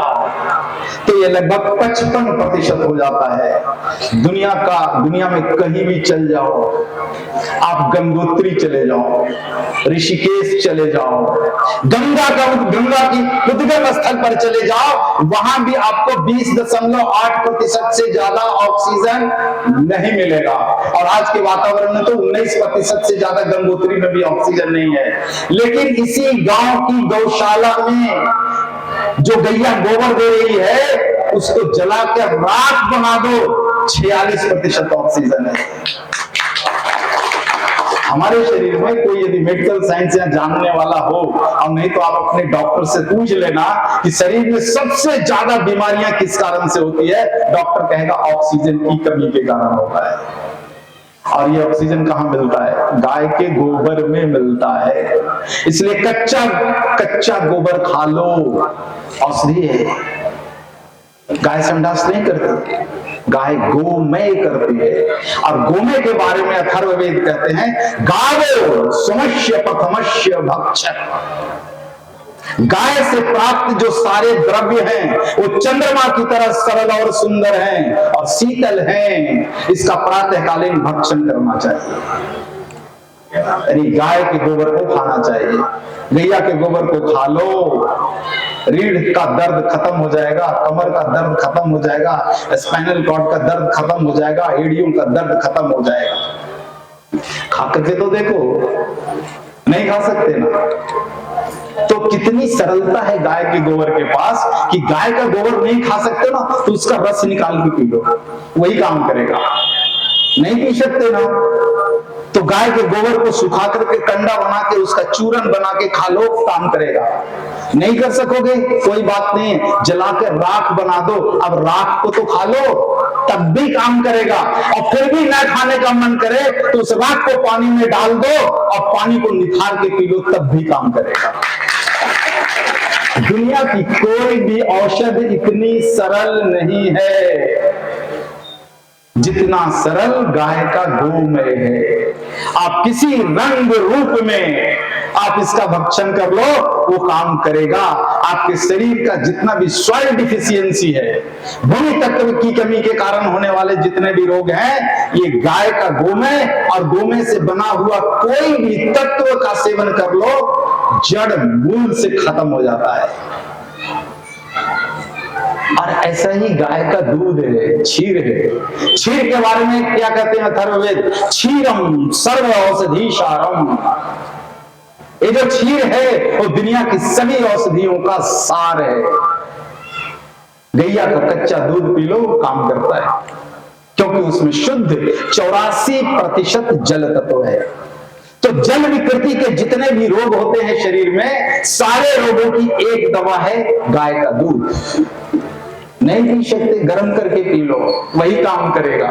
तो ये लगभग 55% हो जाता है। दुनिया में कहीं भी चल जाओ, आप गंगोत्री चले जाओ, ऋषिकेश चले जाओ, गंगा की उद्गम स्थल पर चले जाओ, वहां भी आपको 20.8% से ज्यादा ऑक्सीजन नहीं मिलेगा। और आज के वातावरण में तो 19% से ज्यादा गंगोत्री में भी ऑक्सीजन नहीं है। लेकिन इसी गांव की गौशाला में जो गैया गोबर दे रही है, उसको जला के राख बना दो, 46% ऑक्सीजन है। हमारे शरीर में कोई यदि मेडिकल साइंस या जानने वाला हो, और नहीं तो आप अपने डॉक्टर से पूछ लेना कि शरीर में सबसे ज्यादा बीमारियां किस कारण से होती है, डॉक्टर कहेगा ऑक्सीजन की कमी के कारण होता है। और ये ऑक्सीजन कहाँ मिलता है? गाय के गोबर में मिलता है। इसलिए कच्चा गोबर खा लो, औषधि है। गाय संडास नहीं करती, गाय गोमय करती है। और गोमय के बारे में अथर्ववेद कहते हैं गावो सोमस्य प्रथमस्य भक्षक। गाय से प्राप्त जो सारे द्रव्य हैं वो चंद्रमा की तरह सरल और सुंदर हैं और शीतल हैं। इसका प्रातःकालीन भक्षण करना चाहिए। यानी गाय के गोबर को खाना चाहिए, गैया के गोबर को खा लो, रीढ़ का दर्द खत्म हो जाएगा, कमर का दर्द खत्म हो जाएगा, स्पाइनल कॉर्ड का दर्द खत्म हो जाएगा, एडियो का दर्द खत्म हो जाएगा। खा करके तो देखो, नहीं खा सकते ना? तो कितनी सरलता है गाय के गोबर के पास कि गाय का गोबर नहीं खा सकते ना, तो उसका रस निकाल के पी लो, वही काम करेगा। नहीं पी सकते ना, तो गाय के गोबर को सुखा करके कंडा बना के उसका चूरन बना के खा लो, काम करेगा। नहीं कर सकोगे, कोई बात नहीं, जलाकर राख बना दो, अब राख को तो खा लो, तब भी काम करेगा। और फिर भी ना खाने का मन करे तो उस राख को पानी में डाल दो और पानी को निखार के पी लो, तब भी काम करेगा। दुनिया की कोई भी औषध इतनी सरल नहीं है जितना सरल गाय का गोमय है। आप किसी रंग रूप में आप इसका भक्षण कर लो, वो काम करेगा। आपके शरीर का जितना भी सॉइल डिफिशियंसी है, भूमि तत्व की कमी के कारण होने वाले जितने भी रोग हैं, ये गाय का गोमय और गोमय से बना हुआ कोई भी तत्व का सेवन कर लो, जड़ मूल से खत्म हो जाता है। और ऐसा ही गाय का दूध है, क्षीर है। क्षीर के बारे में क्या कहते हैं अथर्ववेद? क्षीरम सर्व औषधि सारम। ये जो क्षीर है वो दुनिया की सभी औषधियों का सार है। गैया का कच्चा दूध पी लो, काम करता है, क्योंकि उसमें शुद्ध 84% जल तत्व है। तो जल विकृति के जितने भी रोग होते हैं शरीर में, सारे रोगों की एक दवा है गाय का दूध। नहीं पी सकते गर्म करके पी लो, वही काम करेगा।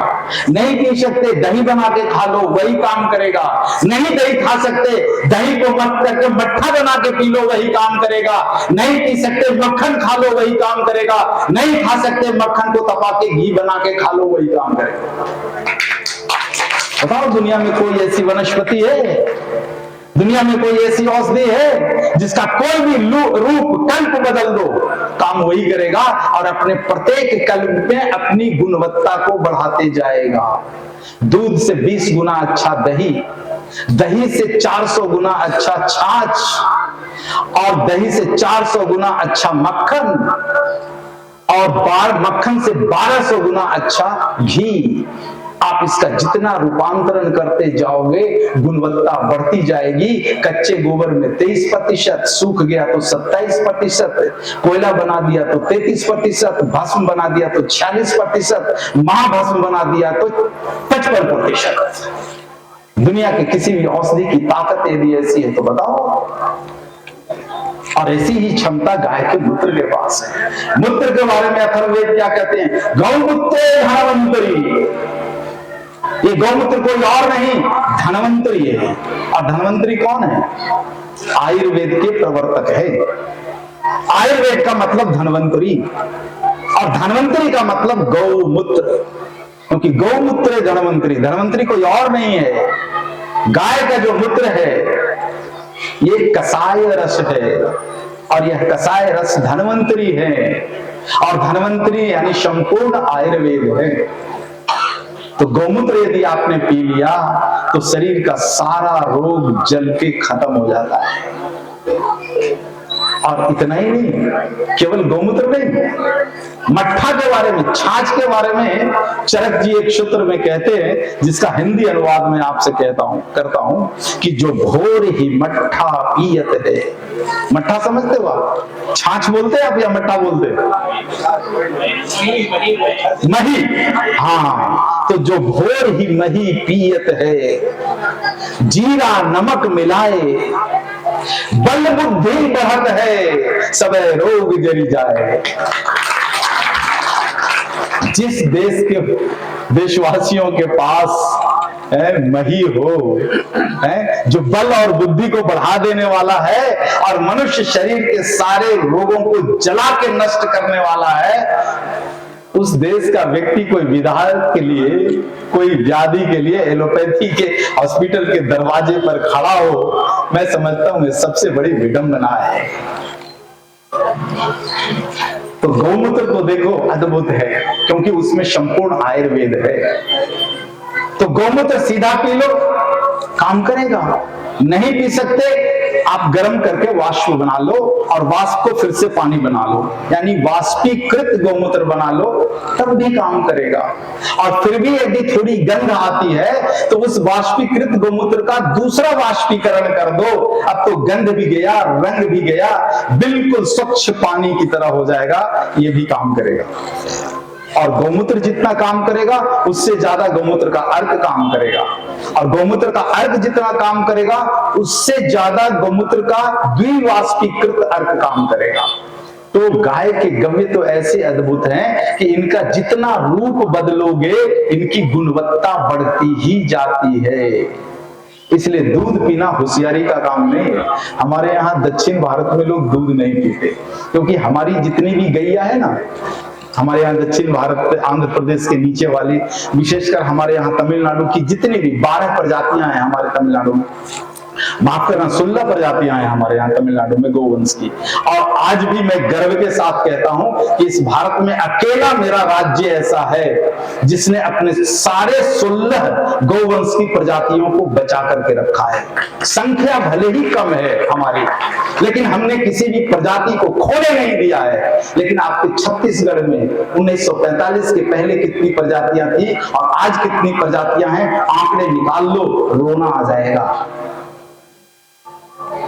नहीं पी सकते दही बना के खा लो, वही काम करेगा। नहीं दही खा सकते, दही को मत करके मट्ठा बना के पी लो, वही काम करेगा। नहीं पी सकते मक्खन खा लो, वही काम करेगा। नहीं खा सकते मक्खन को तपा के घी बना के खा लो, वही काम करेगा। बताओ दुनिया में कोई ऐसी वनस्पति है, दुनिया में कोई ऐसी औषधि है जिसका कोई भी रूप कल्प बदल दो, काम वही करेगा और अपने प्रत्येक कल्प में अपनी गुणवत्ता को बढ़ाते जाएगा। दूध से 20 गुना अच्छा दही, दही से 400 गुना अच्छा छाछ, और दही से 400 गुना अच्छा मक्खन, और मक्खन से 1200 गुना अच्छा घी। आप इसका जितना रूपांतरण करते जाओगे गुणवत्ता बढ़ती जाएगी। कच्चे गोबर में 23%, सूख गया तो 27%, कोयला बना दिया तो 33%, भस्म बना दिया तो 46%, महाभस्म बना दिया तो 55%। दुनिया के किसी भी औषधि की ताकत यदि ऐसी है तो बताओ। और ऐसी ही क्षमता गाय के मूत्र के पास है। मूत्र के बारे में अथर्ववेद क्या कहते हैं? गौमूत्रे धनवंतरी। ये गौमूत्र कोई और नहीं, धनवंतरी है। और धनवंतरी कौन है? आयुर्वेद के प्रवर्तक है। आयुर्वेद का मतलब धनवंतरी, और धनवंतरी का मतलब गौमूत्र, क्योंकि गौमूत्र धनवंतरी, धनवंतरी कोई और नहीं है। गाय का जो मूत्र है ये कसाय रस है, और यह कसाय रस धनवंतरी है, और धनवंतरी यानी संपूर्ण आयुर्वेद है। तो गौमूत्र यदि आपने पी लिया तो शरीर का सारा रोग जल के खत्म हो जाता है। और इतना ही नहीं, केवल गौमूत्र नहीं, मट्ठा के बारे में, छाछ के बारे में चरक जी एक सूत्र में कहते हैं, जिसका हिंदी अनुवाद में आपसे करता हूं कि जो घोर ही मट्ठा पियत है। मट्ठा समझते हो आप? छाछ बोलते हैं आप या मट्ठा बोलते हैं? मही। हाँ, तो जो घोर ही मही पियत है, जीरा नमक मिलाए, बल बुद्धि बढ़त है, सबे रोग जरी जाए। जिस देश के देशवासियों के पास मही हो, जो बल और बुद्धि को बढ़ा देने वाला है और मनुष्य शरीर के सारे रोगों को जला के नष्ट करने वाला है, उस देश का व्यक्ति कोई विधायक के लिए, कोई व्याधि के लिए एलोपैथी के हॉस्पिटल के दरवाजे पर खड़ा हो, मैं समझता हूं ये सबसे बड़ी विडंबना है। तो गौमूत्र तो देखो अद्भुत है, क्योंकि उसमें संपूर्ण आयुर्वेद है। तो गौमूत्र सीधा पी लो, काम करेगा। नहीं पी सकते, आप गर्म करके वाष्प बना लो, और वाष्प को फिर से पानी बना लो, यानी वाष्पीकृत गौमूत्र बना लो, तब भी काम करेगा। और फिर भी यदि थोड़ी गंध आती है तो उस वाष्पीकृत गौमूत्र का दूसरा वाष्पीकरण कर दो, अब तो गंध भी गया, रंग भी गया, बिल्कुल स्वच्छ पानी की तरह हो जाएगा, ये भी काम करेगा। और गौमूत्र जितना काम करेगा उससे ज्यादा गौमूत्र का अर्क काम करेगा, और गौमूत्र का अर्क जितना काम करेगा उससे ज्यादा गौमूत्र का द्विवाष्पीकृत अर्क काम करेगा। तो गाय के गव्य तो ऐसे अद्भुत हैं कि इनका जितना रूप बदलोगे इनकी गुणवत्ता बढ़ती ही जाती है। इसलिए दूध पीना होशियारी का काम नहीं है। हमारे यहाँ दक्षिण भारत में लोग दूध नहीं पीते, क्योंकि हमारी जितनी भी गैया है ना, हमारे यहाँ दक्षिण भारत, आंध्र प्रदेश के नीचे वाली, विशेषकर हमारे यहाँ तमिलनाडु की जितनी भी 12 प्रजातियां हैं हमारे तमिलनाडु में, माफ करना 16 प्रजातियां हैं हमारे यहाँ तमिलनाडु में गोवंश की। और आज भी मैं गर्व के साथ कहता हूं कि इस भारत में अकेला मेरा राज्य ऐसा है जिसने अपने सारे 16 गोवंश की प्रजातियों को बचा करके रखा है। संख्या भले ही कम है हमारी, लेकिन हमने किसी भी प्रजाति को खोने नहीं दिया है। लेकिन आपके छत्तीसगढ़ में 1945 के पहले कितनी प्रजातियां थी और आज कितनी प्रजातियां हैं, आंकड़े निकाल लो, रोना आ जाएगा।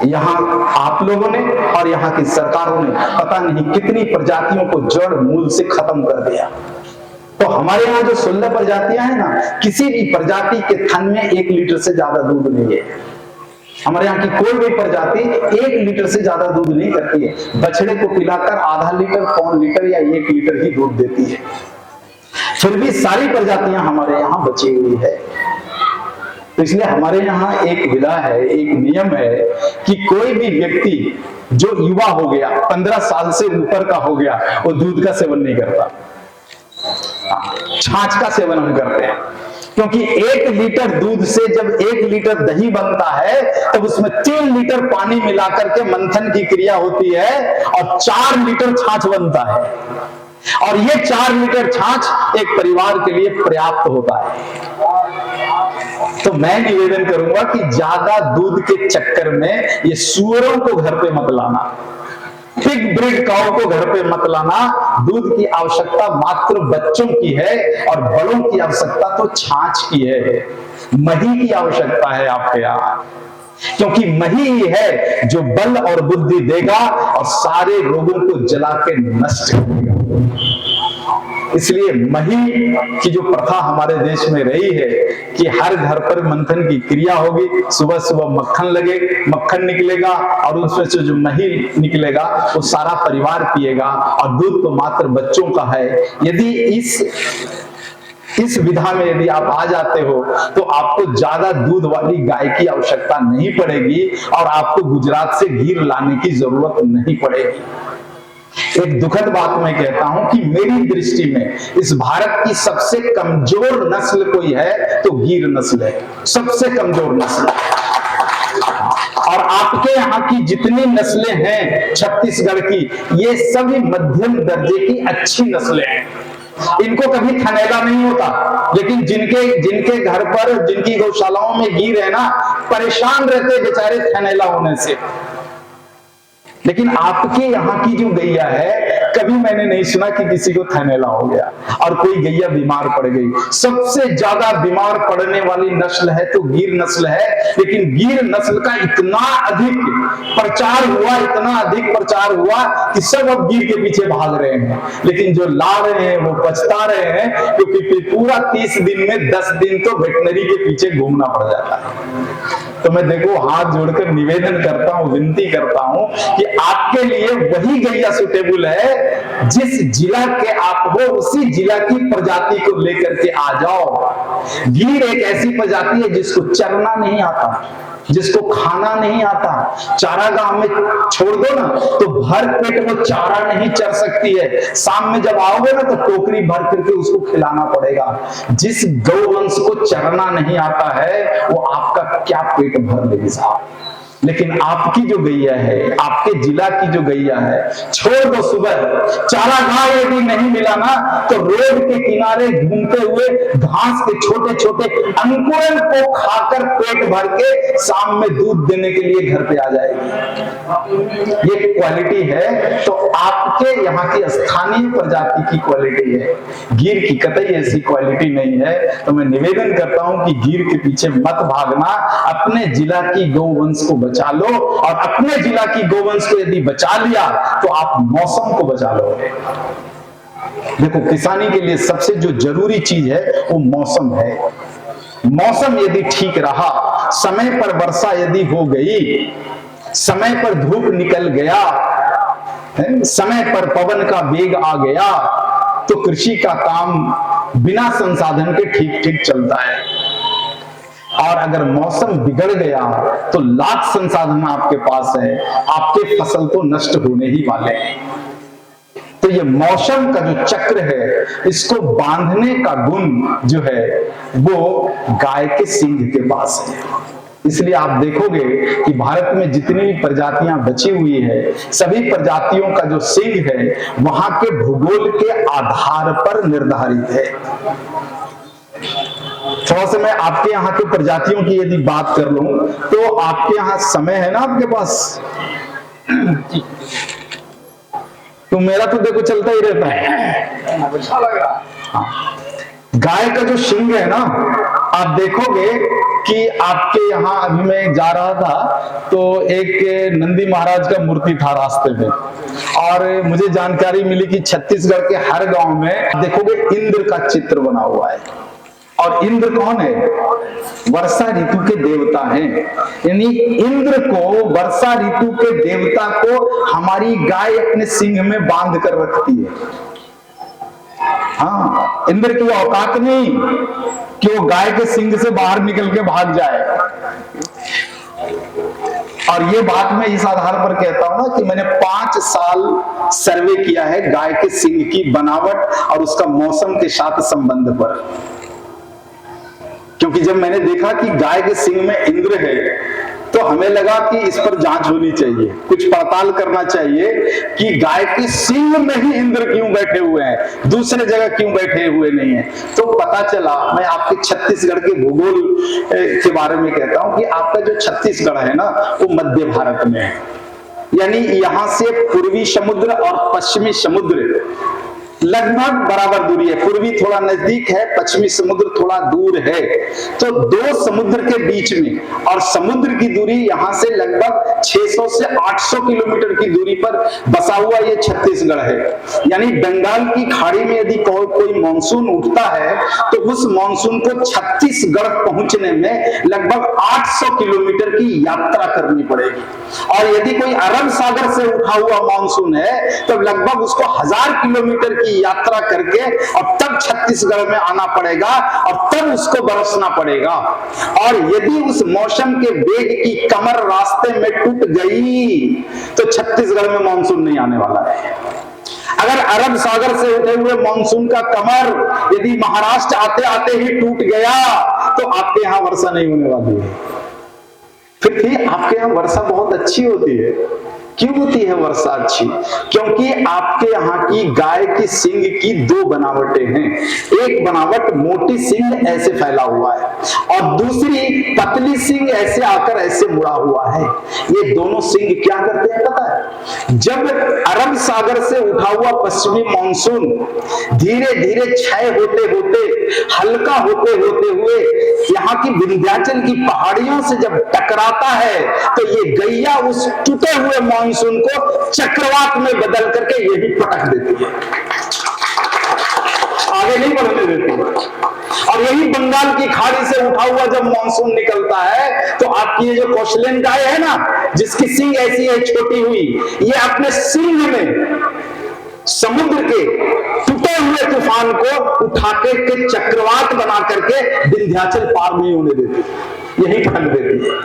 यहाँ आप लोगों ने और यहाँ की सरकारों ने पता नहीं कितनी प्रजातियों को जड़ मूल से खत्म कर दिया। तो हमारे यहाँ जो 16 प्रजातियां हैं ना, किसी भी प्रजाति के थन में 1 लीटर से ज्यादा दूध नहीं है। हमारे यहाँ की कोई भी प्रजाति 1 लीटर से ज्यादा दूध नहीं करती है। बछड़े को पिलाकर आधा लीटर, पौन लीटर या 1 लीटर ही दूध देती है। फिर भी सारी प्रजातियां हमारे यहाँ बची हुई है। तो इसलिए हमारे यहाँ एक विधा है, एक नियम है कि कोई भी व्यक्ति जो युवा हो गया, 15 साल से ऊपर का हो गया, वो दूध का सेवन नहीं करता, छाछ का सेवन हम करते हैं। क्योंकि 1 लीटर दूध से जब 1 लीटर दही बनता है, तब उसमें 3 लीटर पानी मिलाकर के मंथन की क्रिया होती है और 4 लीटर छाछ बनता है। और ये 4 लीटर छाछ एक परिवार के लिए पर्याप्त होता है। तो मैं निवेदन करूंगा कि ज्यादा दूध के चक्कर में ये सूअरों को घर पे मत लाना, पिग ब्रीड काऊ को घर पे मत लाना। दूध की आवश्यकता मात्र बच्चों की है और बड़ों की आवश्यकता तो छाछ की है, मही की आवश्यकता है आपके यहाँ। क्योंकि मही ही है जो बल और बुद्धि देगा और सारे रोगों को जला के नष्ट करेगा। इसलिए मही की जो प्रथा हमारे देश में रही है कि हर घर पर मंथन की क्रिया होगी, सुबह सुबह मक्खन निकलेगा और उसमें से जो मही निकलेगा वो सारा परिवार पिएगा और दूध तो मात्र बच्चों का है। यदि इस विधा में यदि आप आ जाते हो तो आपको ज्यादा दूध वाली गाय की आवश्यकता नहीं पड़ेगी और आपको गुजरात से घी लाने की जरूरत नहीं पड़ेगी। एक दुखद बात मैं कहता हूं कि मेरी दृष्टि में इस भारत की सबसे कमजोर नस्ल कोई है तो गिर नस्ल है, सबसे कमजोर नस्ल। और आपके यहाँ की जितनी नस्लें हैं छत्तीसगढ़ की, ये सभी मध्यम दर्जे की अच्छी नस्लें हैं। इनको कभी थनैला नहीं होता, लेकिन जिनके घर पर, जिनकी गौशालाओं में गिर है ना, परेशान रहते बेचारे थनैला होने से। लेकिन आपके यहाँ की जो गैया है, कभी मैंने नहीं सुना कि किसी को थनैला हो गया और कोई गैया बीमार पड़ गई। सबसे ज्यादा बीमार पड़ने वाली नस्ल है तो गिर नस्ल है। लेकिन गिर नस्ल का इतना अधिक प्रचार हुआ कि सब अब गिर के पीछे भाग रहे हैं। लेकिन जो ला रहे हैं वो पछता रहे हैं, क्योंकि पूरा 30 दिन में 10 दिन तो वेटनरी के पीछे घूमना पड़ जाता है। तो मैं देखो हाथ जोड़कर निवेदन करता हूं, विनती करता हूं कि आपके लिए वही गैया सुटेबल है। जिस जिला के आप हो उसी जिला की प्रजाति को लेकर के आ जाओ। गिर एक ऐसी प्रजाति है जिसको चरना नहीं आता, जिसको खाना नहीं आता। चारागाह में छोड़ दो ना तो भर पेट वो चारा नहीं चर सकती है। शाम में जब आओगे ना तो टोकरी भर करके उसको खिलाना पड़ेगा। जिस गौवंश को चरना नहीं आता है वो आपका क्या पेट भर लेगी साहब। लेकिन आपकी जो गैया है, आपके जिला की जो गैया है, छोड़ दो सुबह चारागाह यदि नहीं मिला ना तो रोड के किनारे घूमते हुए घास के छोटे छोटे अंकुरन को खाकर पेट भर के शाम में दूध देने के लिए घर पे आ जाएगी। ये क्वालिटी है। तो आपके यहाँ की स्थानीय प्रजाति की क्वालिटी है, गिर की कतई ऐसी क्वालिटी नहीं है। तो मैं निवेदन करता हूं कि गिर के पीछे मत भागना, अपने जिला की गौवंश को बचा लो। और अपने जिला की गौवंश को यदि बचा लिया तो आप मौसम को बचा लोगे। देखो किसानी के लिए सबसे जो जरूरी चीज है वो मौसम है। मौसम यदि ठीक रहा, समय पर वर्षा यदि हो गई, समय पर धूप निकल गया, समय पर पवन का वेग आ गया, तो कृषि का काम बिना संसाधन के ठीक ठीक चलता है। और अगर मौसम बिगड़ गया तो लाख संसाधन आपके पास है, आपके फसल तो नष्ट होने ही वाले हैं। तो ये मौसम का जो चक्र है, इसको बांधने का गुण जो है वो गाय के सींग के पास है। इसलिए आप देखोगे कि भारत में जितनी भी प्रजातियां बची हुई है, सभी प्रजातियों का जो सींग है वहां के भूगोल के आधार पर निर्धारित है। थोड़ा सा मैं आपके यहाँ के प्रजातियों की यदि बात कर लूं तो आपके यहाँ समय है ना आपके पास? तो मेरा तो देखो चलता ही रहता है, अच्छा लग रहा। गाय का जो शिंग है ना, आप देखोगे कि आपके यहाँ अभी मैं जा रहा था तो एक नंदी महाराज का मूर्ति था रास्ते में, और मुझे जानकारी मिली कि छत्तीसगढ़ के हर गांव में देखोगे इंद्र का चित्र बना हुआ है। और इंद्र कौन है? वर्षा ऋतु के देवता हैं। यानी इंद्र को, वर्षा ऋतु के देवता को हमारी गाय अपने सिंह में बांध कर रखती है। हाँ, इंद्र की औकात नहीं कि वो गाय के सिंह से बाहर निकल के भाग जाए। और ये बात मैं इस आधार पर कहता हूं ना कि मैंने 5 साल सर्वे किया है गाय के सिंग की बनावट और उसका मौसम के साथ संबंध पर। क्योंकि जब मैंने देखा कि गाय के सिंग में इंद्र है तो हमें लगा कि इस पर जांच होनी चाहिए, कुछ पड़ताल करना चाहिए कि गाय के सिंग में ही इंद्र क्यों बैठे हुए हैं, दूसरे जगह क्यों बैठे हुए नहीं है। तो पता चला, मैं आपके छत्तीसगढ़ के भूगोल के बारे में कहता हूं कि आपका जो छत्तीसगढ़ है ना वो मध्य भारत में है। यानी यहां से पूर्वी समुद्र और पश्चिमी समुद्र लगभग बराबर दूरी है। पूर्वी थोड़ा नजदीक है, पश्चिमी समुद्र थोड़ा दूर है। तो दो समुद्र के बीच में, और समुद्र की दूरी यहां से लगभग 600 से 800 किलोमीटर की दूरी पर बसा हुआ ये छत्तीसगढ़ है। यानी बंगाल की खाड़ी में यदि कोई मानसून उठता है तो उस मानसून को छत्तीसगढ़ पहुंचने में लगभग 800 किलोमीटर की यात्रा करनी पड़ेगी। और यदि कोई अरब सागर से उठा हुआ मानसून है तो लगभग उसको 1000 किलोमीटर की यात्रा करके और तब छत्तीसगढ़ में आना पड़ेगा और तब उसको बरसना पड़ेगा। और यदि उस मौसम के वेग की कमर रास्ते में टूट गई तो छत्तीसगढ़ में मानसून नहीं आने वाला है। अगर अरब सागर से उठे हुए मानसून का कमर यदि महाराष्ट्र आते आते ही टूट गया तो आपके यहां वर्षा नहीं होने वाली है। फिर भी आपके यहां वर्षा बहुत अच्छी होती है। क्यों होती है वर्षा अच्छी? क्योंकि आपके यहाँ की गाय की सींग की 2 बनावटें हैं। एक बनावट मोटी सींग ऐसे फैला हुआ है और दूसरी पतली सींग ऐसे आकर ऐसे मुड़ा हुआ है। ये दोनों सींग क्या करते हैं पता है? जब अरब सागर से उठा हुआ पश्चिमी मानसून धीरे धीरे क्षय होते होते, हल्का होते होते हुए यहाँ की विंध्याचल की पहाड़ियों से जब टकराता है तो ये गैया उस टूटे हुए मानसून को चक्रवात में बदल करके यही पटक देती है, आगे नहीं बढ़ने देती। और यही बंगाल की खाड़ी से उठा हुआ जब मानसून निकलता है तो आपकी ये जो कौशलेन गाय है ना, जिसकी सींग ऐसी है छोटी हुई, ये अपने सींग में समुद्र के टूटे हुए तूफान को उठा के चक्रवात बना करके विंध्याचल पार नहीं होने देती, यही पटक देती है।